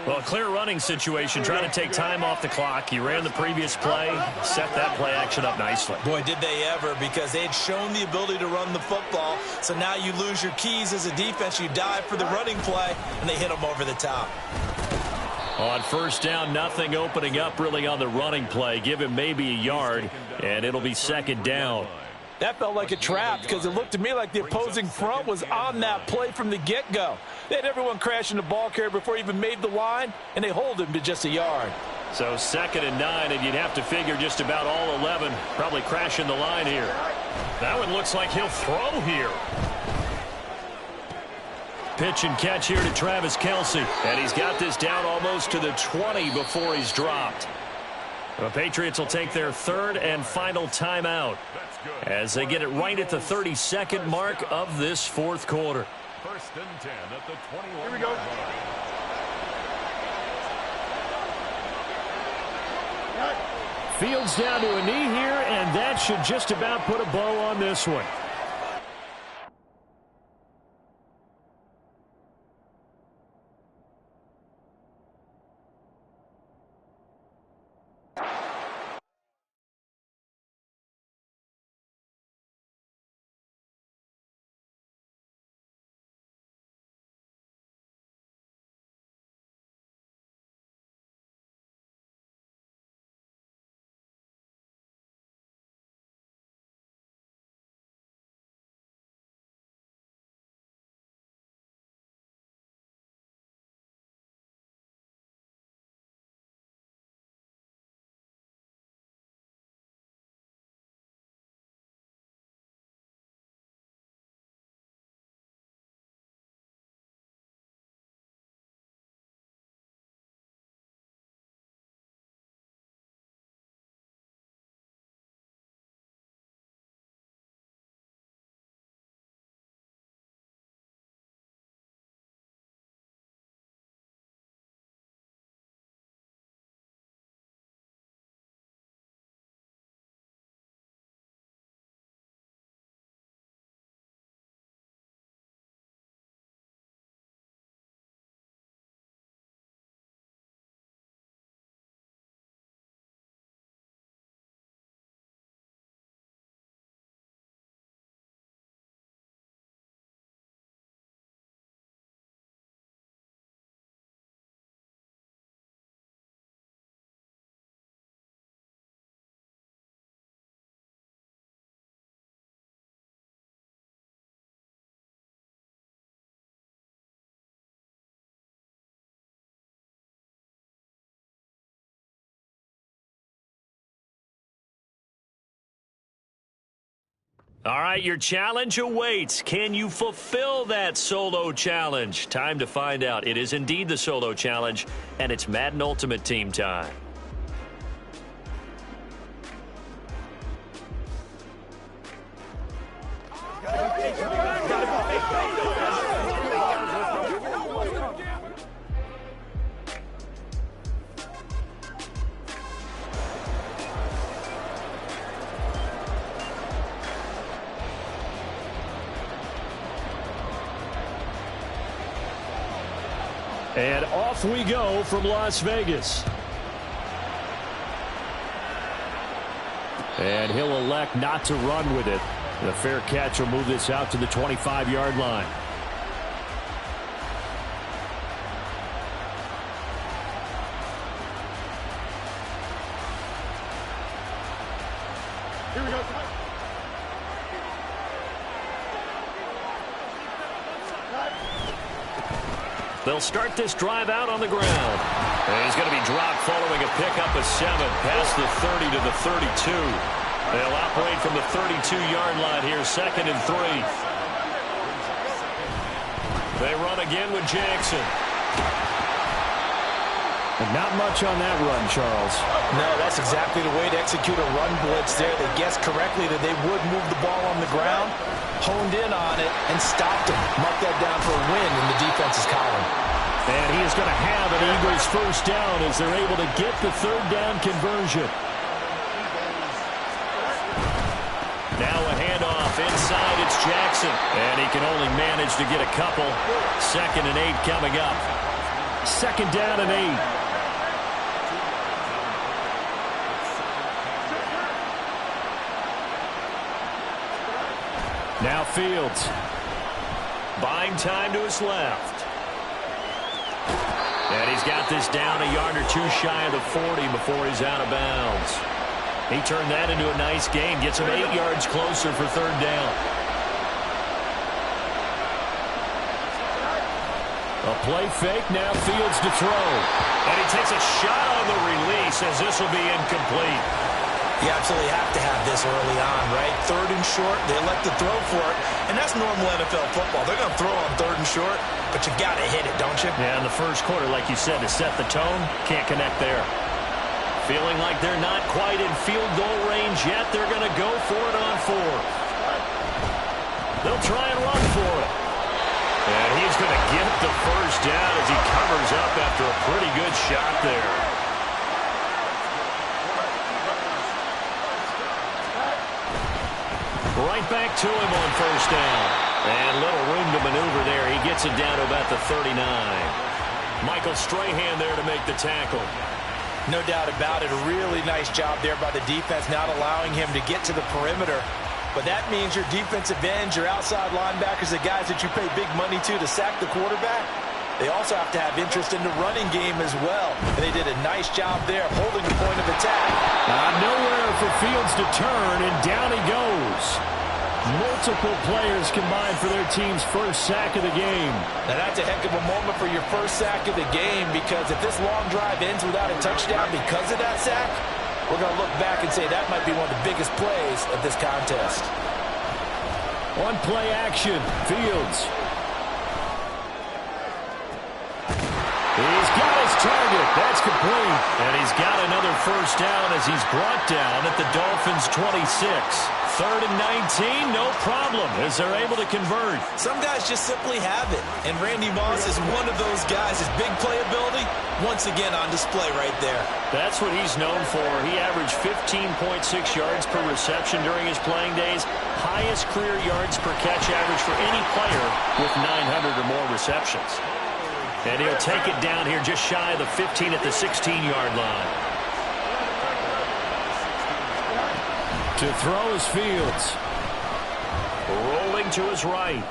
Well, a clear running situation, trying to take time off the clock. He ran the previous play, set that play action up nicely. Boy, did they ever, because they had shown the ability to run the football. So now you lose your keys as a defense. You dive for the running play, and they hit them over the top. On 1st down, nothing opening up really on the running play. Give him maybe a yard, and it'll be 2nd down. That felt like a trap because it looked to me like the opposing front was on that play from the get-go. They had everyone crashing the ball carrier before he even made the line, and they hold him to just a yard. So 2nd and 9, and you'd have to figure just about all 11 probably crashing the line here. That one looks like he'll throw here. Pitch and catch here to Travis Kelsey, and he's got this down almost to the 20 before he's dropped. The Patriots will take their 3rd and final timeout as they get it right at the 32nd mark of this 4th quarter. 1st and 10 at the 21. Here we go. Fields down to a knee here, and that should just about put a bow on this one. All right, your challenge awaits. Can you fulfill that solo challenge? Time to find out. It is indeed the solo challenge, and it's Madden Ultimate Team time. And off we go from Las Vegas. And he'll elect not to run with it. The fair catch will move this out to the 25-yard line. Here we go. They'll start this drive out on the ground. And he's going to be dropped following a pickup of 7 past the 30 to the 32. They'll operate from the 32-yard line here, 2nd and 3. They run again with Jackson. And not much on that run, Charles. No, that's exactly the way to execute a run blitz there. They guessed correctly that they would move the ball on the ground, honed in on it, and stopped him. Mark that down for a win in the defense's column. And he is going to have an Eagles first down as they're able to get the 3rd down conversion. Now a handoff inside. It's Jackson. And he can only manage to get a couple. 2nd and 8 coming up. 2nd down and 8. Now Fields. Buying time to his left. And he's got this down a yard or 2 shy of the 40 before he's out of bounds. He turned that into a nice gain. Gets him 8 yards closer for 3rd down. A play fake. Now Fields to throw. And he takes a shot on the release as this will be incomplete. You absolutely have to have this early on, right? 3rd and short, they elect to throw for it, and that's normal NFL football. They're going to throw on 3rd and short, but you got to hit it, don't you? Yeah, in the first quarter, like you said, to set the tone, can't connect there. Feeling like they're not quite in field goal range yet, they're going to go for it on 4th. They'll try and run for it. And he's going to get the first down as he covers up after a pretty good shot there. Right back to him on 1st down. And little room to maneuver there. He gets it down to about the 39. Michael Strahan there to make the tackle. No doubt about it. A really nice job there by the defense, not allowing him to get to the perimeter. But that means your defensive ends, your outside linebackers, the guys that you pay big money to sack the quarterback, they also have to have interest in the running game as well. And they did a nice job there holding the point of attack. Nowhere for Fields to turn, and down he goes. Multiple players combined for their team's first sack of the game. Now that's a heck of a moment for your first sack of the game, because if this long drive ends without a touchdown because of that sack, we're going to look back and say that might be one of the biggest plays of this contest. On play action, Fields. He's got his target. That's complete. And he's got another first down as he's brought down at the Dolphins' 26. 3rd and 19, no problem, as they're able to convert. Some guys just simply have it. And Randy Moss is one of those guys. His big playability, once again on display right there. That's what he's known for. He averaged 15.6 yards per reception during his playing days. Highest career yards per catch average for any player with 900 or more receptions. And he'll take it down here just shy of the 15 at the 16-yard line. To throw is Fields. Rolling to his right.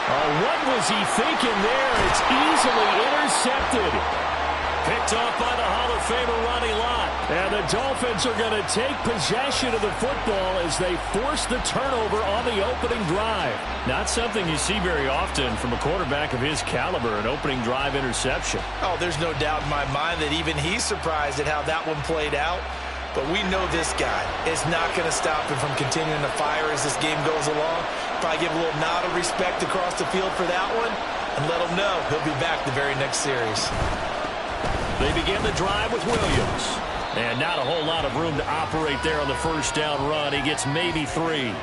Oh, what was he thinking there? It's easily intercepted. Picked off by the Hall of Famer Ronnie Lott. And the Dolphins are going to take possession of the football as they force the turnover on the opening drive. Not something you see very often from a quarterback of his caliber, an opening drive interception. Oh, there's no doubt in my mind that even he's surprised at how that one played out. but we know this guy is not going to stop him from continuing to fire as this game goes along. Probably give a little nod of respect across the field for that one and let him know he'll be back the very next series. They begin the drive with Williams. And not a whole lot of room to operate there on the first down run. He gets maybe 3.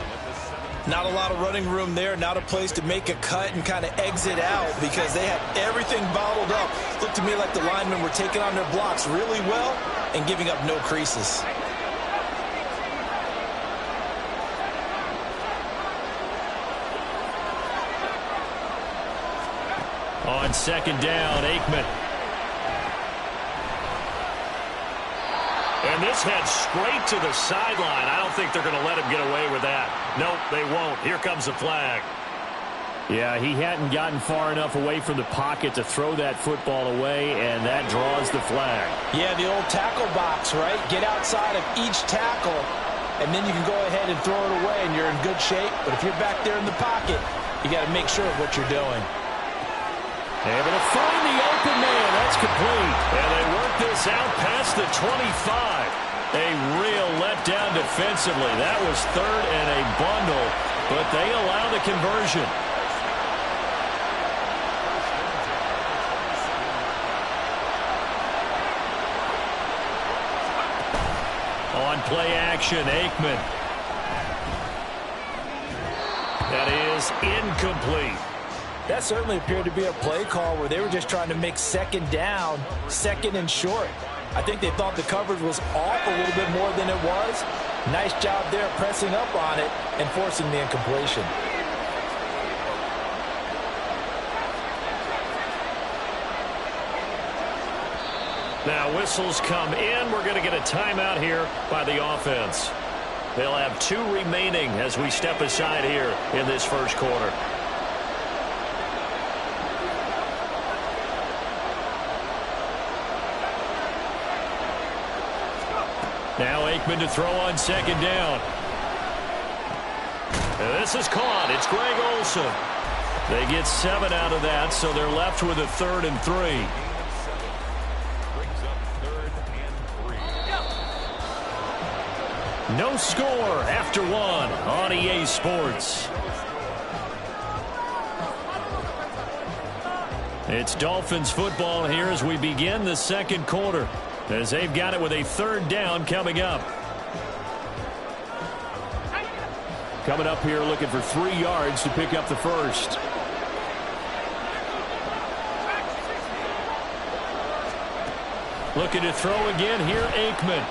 Not a lot of running room there, not a place to make a cut and kind of exit out because they had everything bottled up. Looked to me like the linemen were taking on their blocks really well and giving up no creases. On second down, Aikman. And this heads straight to the sideline. I don't think they're going to let him get away with that. Nope, they won't. Here comes the flag. Yeah, he hadn't gotten far enough away from the pocket to throw that football away, and that draws the flag. Yeah, the old tackle box, right? Get outside of each tackle, and then you can go ahead and throw it away, and you're in good shape. But if you're back there in the pocket, you got to make sure of what you're doing. Able to find the open man. That's complete. And they work this out past the 25. A real letdown defensively. That was third and a bundle, but they allow the conversion. On play action, Aikman. That is incomplete. That certainly appeared to be a play call where they were just trying to make second down, second and short. I think they thought the coverage was off a little bit more than it was. Nice job there pressing up on it and forcing the incompletion. Now whistles come in. We're going to get a timeout here by the offense. They'll have 2 remaining as we step aside here in this first quarter. Now Aikman to throw on second down. And this is caught. It's Greg Olsen. They get 7 out of that, so they're left with a 3rd and 3. No score after 1 on EA Sports. It's Dolphins football here as we begin the second quarter, as they've got it with a 3rd down coming up. Coming up here looking for 3 yards to pick up the first. Looking to throw again here, Aikman.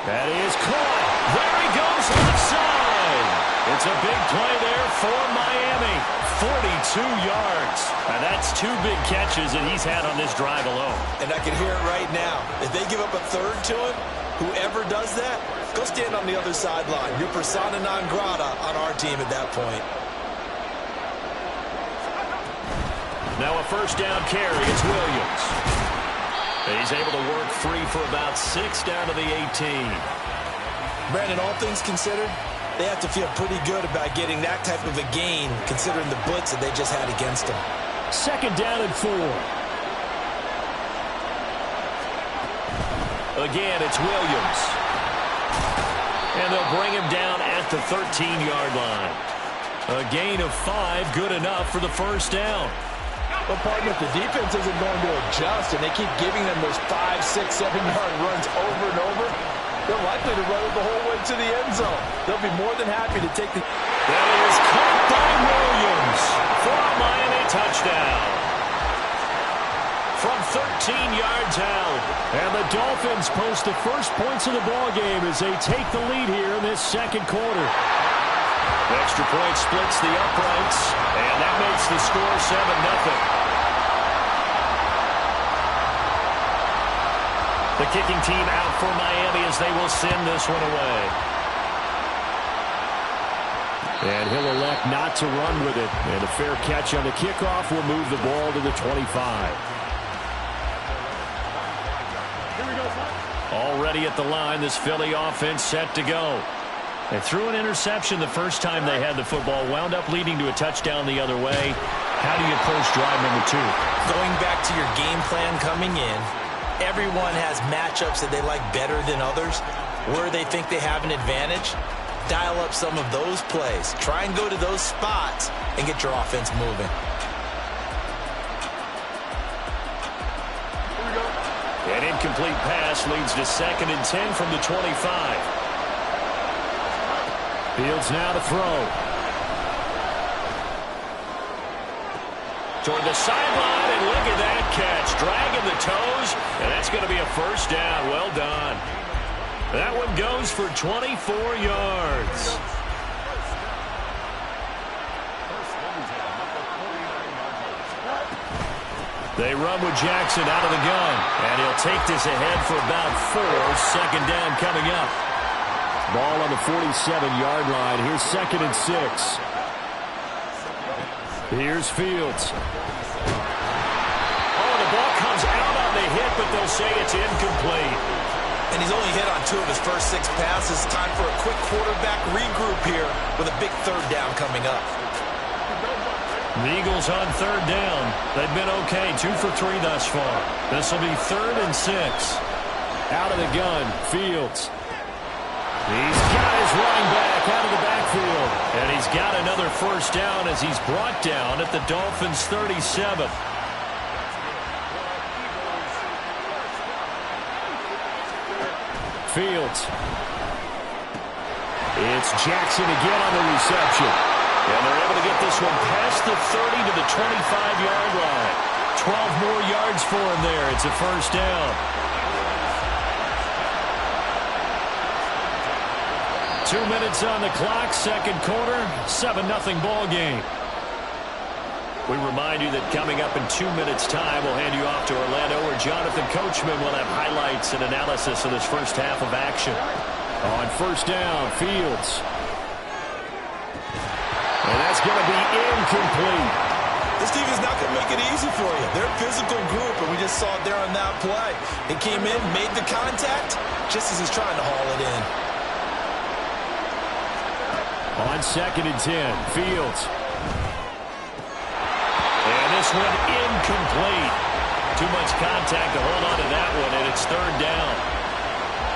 That is caught. There he goes offside. It's a big play there for Miami. 42 yards. And that's 2 big catches that he's had on this drive alone. And I can hear it right now. If they give up a 3rd to him, whoever does that, go stand on the other sideline. You're persona non grata on our team at that point. Now a first down carry. It's Williams. He's able to work free for about 6 down to the 18. Brandon, all things considered, they have to feel pretty good about getting that type of a gain considering the blitz that they just had against them. Second down and 4. Again, it's Williams. And they'll bring him down at the 13-yard line. A gain of 5, good enough for the first down. Well, partner, if the defense isn't going to adjust and they keep giving them those 5, 6, 7-yard runs over and over, they're likely to run it the whole way to the end zone. They'll be more than happy to take the... That is caught by Williams for a Miami touchdown. From 13 yards out. And the Dolphins post the first points of the ballgame as they take the lead here in this second quarter. The extra point splits the uprights, and that makes the score 7-0. The kicking team out for Miami as they will send this one away. And he'll elect not to run with it. And a fair catch on the kickoff will move the ball to the 25. Already at the line, this Philly offense set to go. They threw an interception the first time they had the football, wound up leading to a touchdown the other way. How do you approach drive number 2? Going back to your game plan coming in, Everyone has matchups that they like better than others, where they think they have an advantage. Dial up some of those plays. Try and go to those spots and get your offense moving. An incomplete pass leads to 2nd and 10 from the 25. Fields now to throw. Toward the sideline, and look at that catch. Dragging the toes, and that's going to be a first down. Well done. That one goes for 24 yards. They run with Jackson out of the gun, and he'll take this ahead for about 4. 2nd down coming up. Ball on the 47-yard line. Here's 2nd and 6. Here's Fields. Oh, the ball comes out on the hit, but they'll say it's incomplete. And he's only hit on 2 of his first 6 passes. Time for a quick quarterback regroup here with a big 3rd down coming up. The Eagles on 3rd down. They've been okay, 2 for 3 thus far. This will be 3rd and 6. Out of the gun, Fields. He's got his running back out of the backfield. And he's got another first down as he's brought down at the Dolphins' 37. Fields. It's Jackson again on the reception. And they're able to get this one past the 30 to the 25-yard line. 12 more yards for him there. It's a first down. 2 minutes on the clock, 2nd quarter, 7-0 ball game. We remind you that coming up in 2 minutes' time, we'll hand you off to Orlando, where Jonathan Coachman will have highlights and analysis of this first half of action. On first down, Fields. And that's going to be incomplete. This team is not going to make it easy for you. They're a physical group, and we just saw it there on that play. It came in, made the contact, just as he's trying to haul it in. On 2nd and 10, Fields. And this one incomplete. Too much contact to hold on to that one, and it's 3rd down.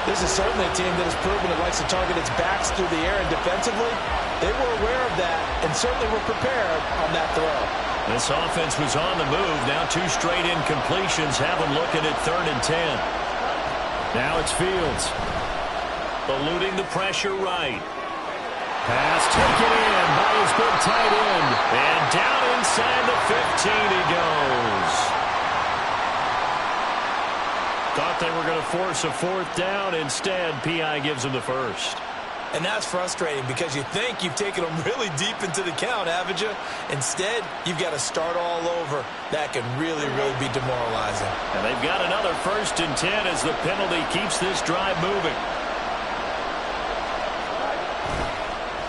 This is certainly a team that has proven it likes to target its backs through the air, and defensively, they were aware of that and certainly were prepared on that throw. This offense was on the move. Now 2 straight incompletions have them looking at 3rd and 10. Now it's Fields. Eluding the pressure right. Pass taken in by his big tight end. And down inside the 15 he goes. Thought they were going to force a 4th down. Instead, P.I. gives them the first. And that's frustrating because you think you've taken them really deep into the count, haven't you? Instead, you've got to start all over. That can really, really be demoralizing. And they've got another 1st and 10 as the penalty keeps this drive moving.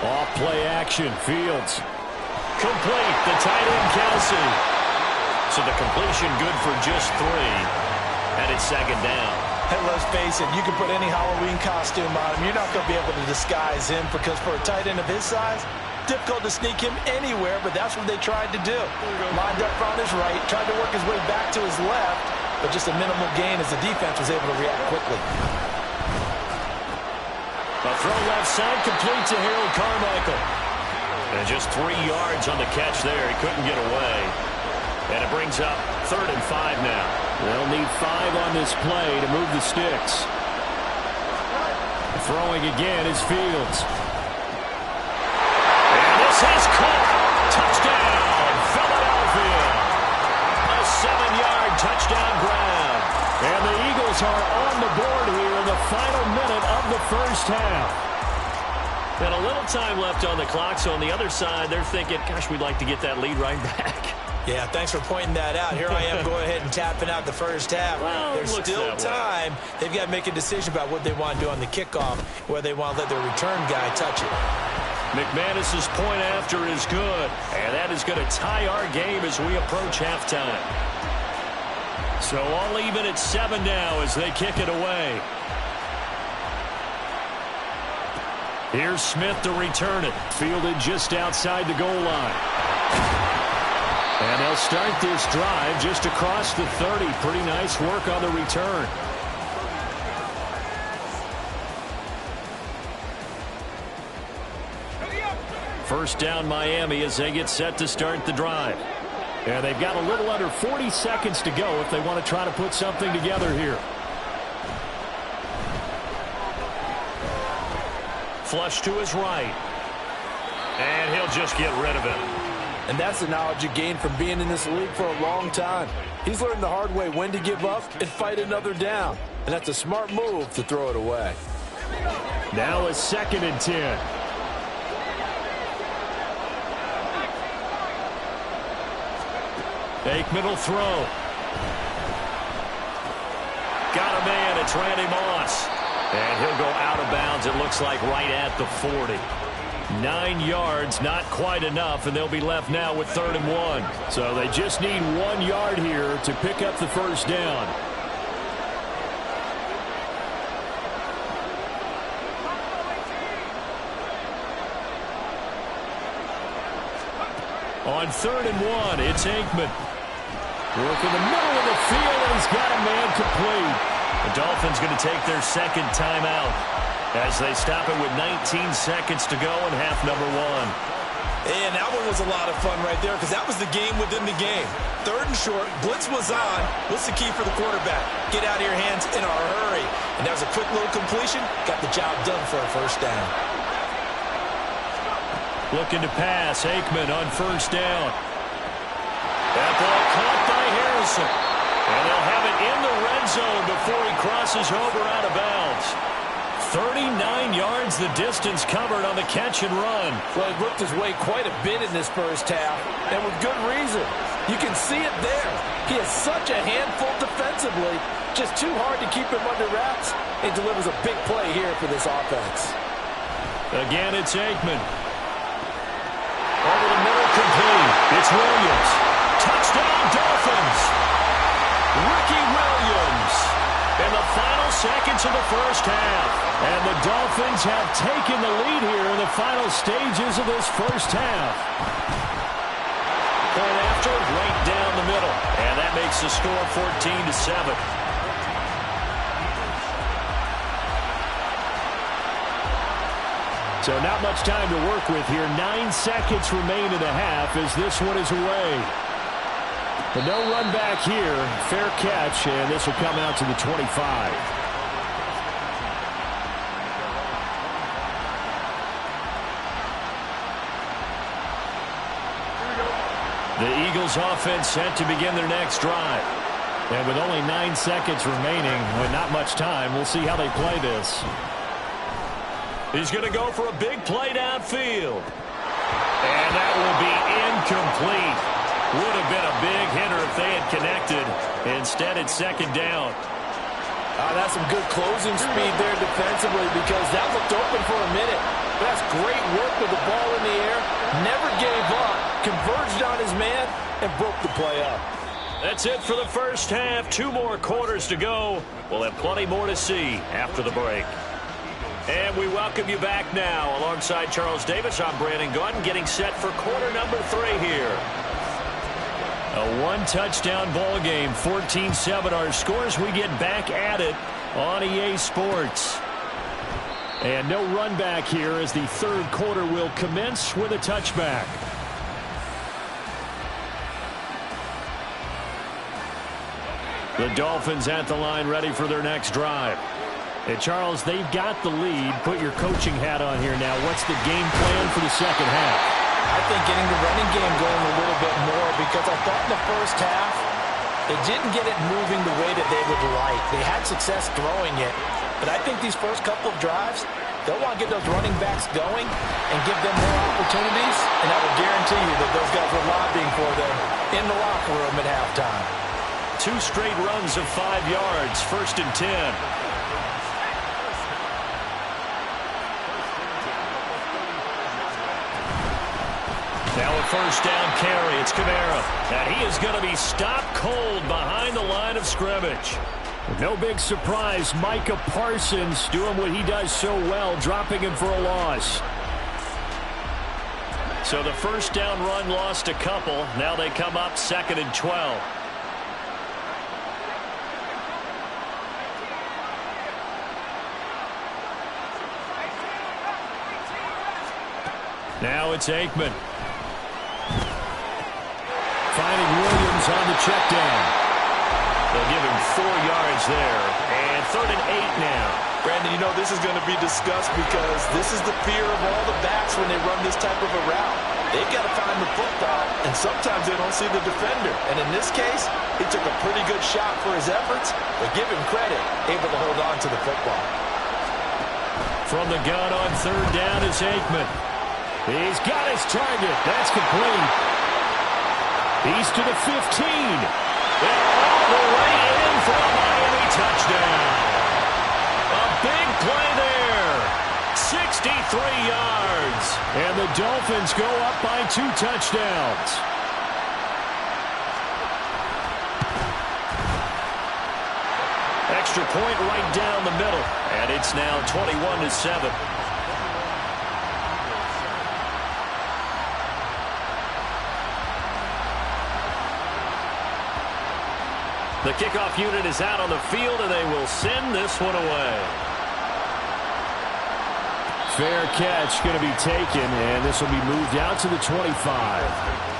Off play action, Fields. Complete, the tight end Kelsey. So the completion good for just 3. And it's 2nd down. Hey, let's face it, you can put any Halloween costume on him. You're not going to be able to disguise him because for a tight end of his size, difficult to sneak him anywhere, but that's what they tried to do. Lined up on his right, tried to work his way back to his left, but just a minimal gain as the defense was able to react quickly. A throw left side complete to Harold Carmichael. And just 3 yards on the catch there. He couldn't get away. And it brings up 3rd and 5 now. They'll need 5 on this play to move the sticks. Throwing again is Fields. And this is caught. Touchdown, Philadelphia. A 7-yard touchdown grab. And the Eagles are on the board here in the final minute of the first half. And a little time left on the clock, so on the other side, they're thinking, gosh, we'd like to get that lead right back. Yeah, thanks for pointing that out. Here I am going ahead and tapping out the first half. Well, there's still time. They've got to make a decision about what they want to do on the kickoff, whether they want to let their return guy touch it. McManus's point after is good, and that is going to tie our game as we approach halftime. So all even at 7 now as they kick it away. Here's Smith to return it. Fielded just outside the goal line. And they'll start this drive just across the 30. Pretty nice work on the return. First down Miami as they get set to start the drive. And they've got a little under 40 seconds to go if they want to try to put something together here. Flush to his right. And he'll just get rid of it. And that's the knowledge you gain from being in this league for a long time. He's learned the hard way when to give up and fight another down. And that's a smart move to throw it away. Now a 2nd and 10. Aikman will throw. Got a man. It's Randy Moss. And he'll go out of bounds, it looks like, right at the 40. 9 yards, not quite enough, and they'll be left now with 3rd and 1. So they just need 1 yard here to pick up the first down. On 3rd and 1, it's Aikman. Work in the middle of the field, and he's got a man complete. The Dolphins going to take their 2nd timeout as they stop it with 19 seconds to go in half number 1. And that one was a lot of fun right there because that was the game within the game. 3rd and short, blitz was on. What's the key for the quarterback? Get out of your hands in a hurry. And that was a quick little completion. Got the job done for a first down. Looking to pass, Aikman on 1st down. That ball caught by Harrison. And they'll have it in the red zone before he crosses over out of bounds. 39 yards the distance covered on the catch and run. Well, he worked his way quite a bit in this first half, and with good reason. You can see it there. He is such a handful defensively. Just too hard to keep him under wraps. He delivers a big play here for this offense. Again, it's Aikman. Over the middle, complete. It's Williams. Touchdown, Dolphins. Ricky Williams in the final seconds of the first half. And the Dolphins have taken the lead here in the final stages of this first half. Point after, right down the middle. And that makes the score 14-7. So not much time to work with here. 9 seconds remain in the half as this one is away. But no run back here. Fair catch, and this will come out to the 25. The Eagles offense set to begin their next drive. And with only 9 seconds remaining, with not much time, we'll see how they play this. He's going to go for a big play downfield. And that will be incomplete. Would have been a big hitter if they had connected. Instead, it's 2nd down. That's some good closing speed there defensively because that looked open for a minute. That's great work with the ball in the air. Never gave up. Converged on his man and broke the play up. That's it for the first half. 2 more quarters to go. We'll have plenty more to see after the break. And we welcome you back now. Alongside Charles Davis, I'm Brandon Gordon, getting set for quarter number 3 here. A 1-touchdown ball game, 14-7 our scores. We get back at it on EA Sports. And no run back here as the 3rd quarter will commence with a touchback. The Dolphins at the line ready for their next drive. Hey, Charles, they've got the lead. Put your coaching hat on here now. What's the game plan for the second half? I think getting the running game going a little bit more because I thought in the first half they didn't get it moving the way that they would like. They had success throwing it, but I think these first couple of drives, they'll want to get those running backs going and give them more opportunities, and I will guarantee you that those guys were lobbying for them in the locker room at halftime. 2 straight runs of 5 yards, 1st and 10. Now a 1st down carry. It's Kamara. And he is going to be stopped cold behind the line of scrimmage. No big surprise. Micah Parsons doing what he does so well, dropping him for a loss. So the first down run lost a couple. Now they come up 2nd and 12. Now it's Aikman. Finding Williams on the check down. They'll give him 4 yards there. And 3rd and 8 now. Brandon, you know this is going to be discussed because this is the fear of all the backs when they run this type of a route. They've got to find the football, and sometimes they don't see the defender. And in this case, he took a pretty good shot for his efforts, but give him credit, able to hold on to the football. From the gun on 3rd down is Aikman. He's got his target. That's complete. He's to the 15. And all the way in for a Miami touchdown. A big play there. 63 yards. And the Dolphins go up by 2 touchdowns. Extra point right down the middle. And it's now 21-7. The kickoff unit is out on the field, and they will send this one away. Fair catch going to be taken, and this will be moved out to the 25.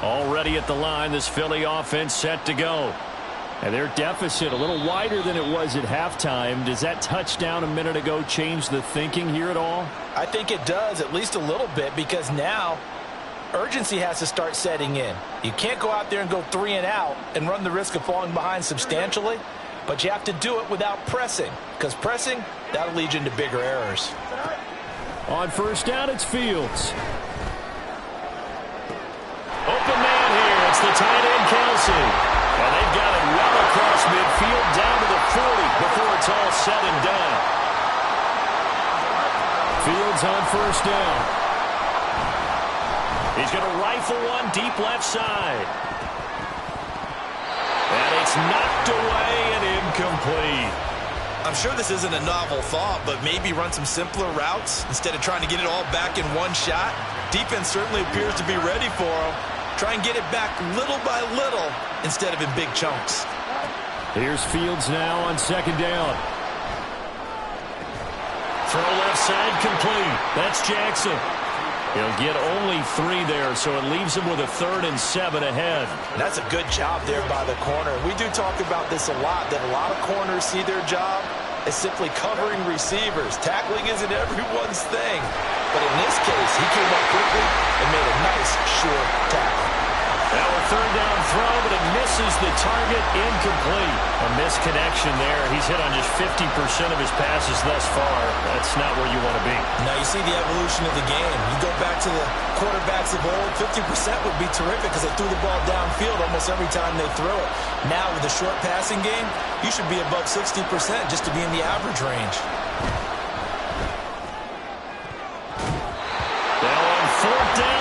Already at the line, this Philly offense set to go. And their deficit a little wider than it was at halftime. Does that touchdown a minute ago change the thinking here at all? I think it does, at least a little bit, because now urgency has to start setting in. You can't go out there and go 3 and out and run the risk of falling behind substantially, but you have to do it without pressing, because pressing, that'll lead you into bigger errors. On 1st down, it's Fields. Open man here. It's the tight end, Kelsey. And they've got it well across midfield down to the 40 before it's all said and done. Fields on 1st down. He's going to rifle one deep left side. And it's knocked away and incomplete. I'm sure this isn't a novel thought, but maybe run some simpler routes instead of trying to get it all back in one shot. Defense certainly appears to be ready for him. Try and get it back little by little instead of in big chunks. Here's Fields now on 2nd down. Throw left side complete. That's Jackson. He'll get only 3 there, so it leaves him with a 3rd and 7 ahead. And that's a good job there by the corner. We do talk about this a lot, that a lot of corners see their job as simply covering receivers. Tackling isn't everyone's thing. But in this case, he came up quickly and made a nice, short tackle. Now a 3rd down throw, but it misses the target, incomplete. A misconnection there. He's hit on just 50% of his passes thus far. That's not where you want to be. Now you see the evolution of the game. You go back to the quarterbacks of old, 50% would be terrific because they threw the ball downfield almost every time they throw it. Now with the short passing game, you should be above 60% just to be in the average range. Now on 4th down.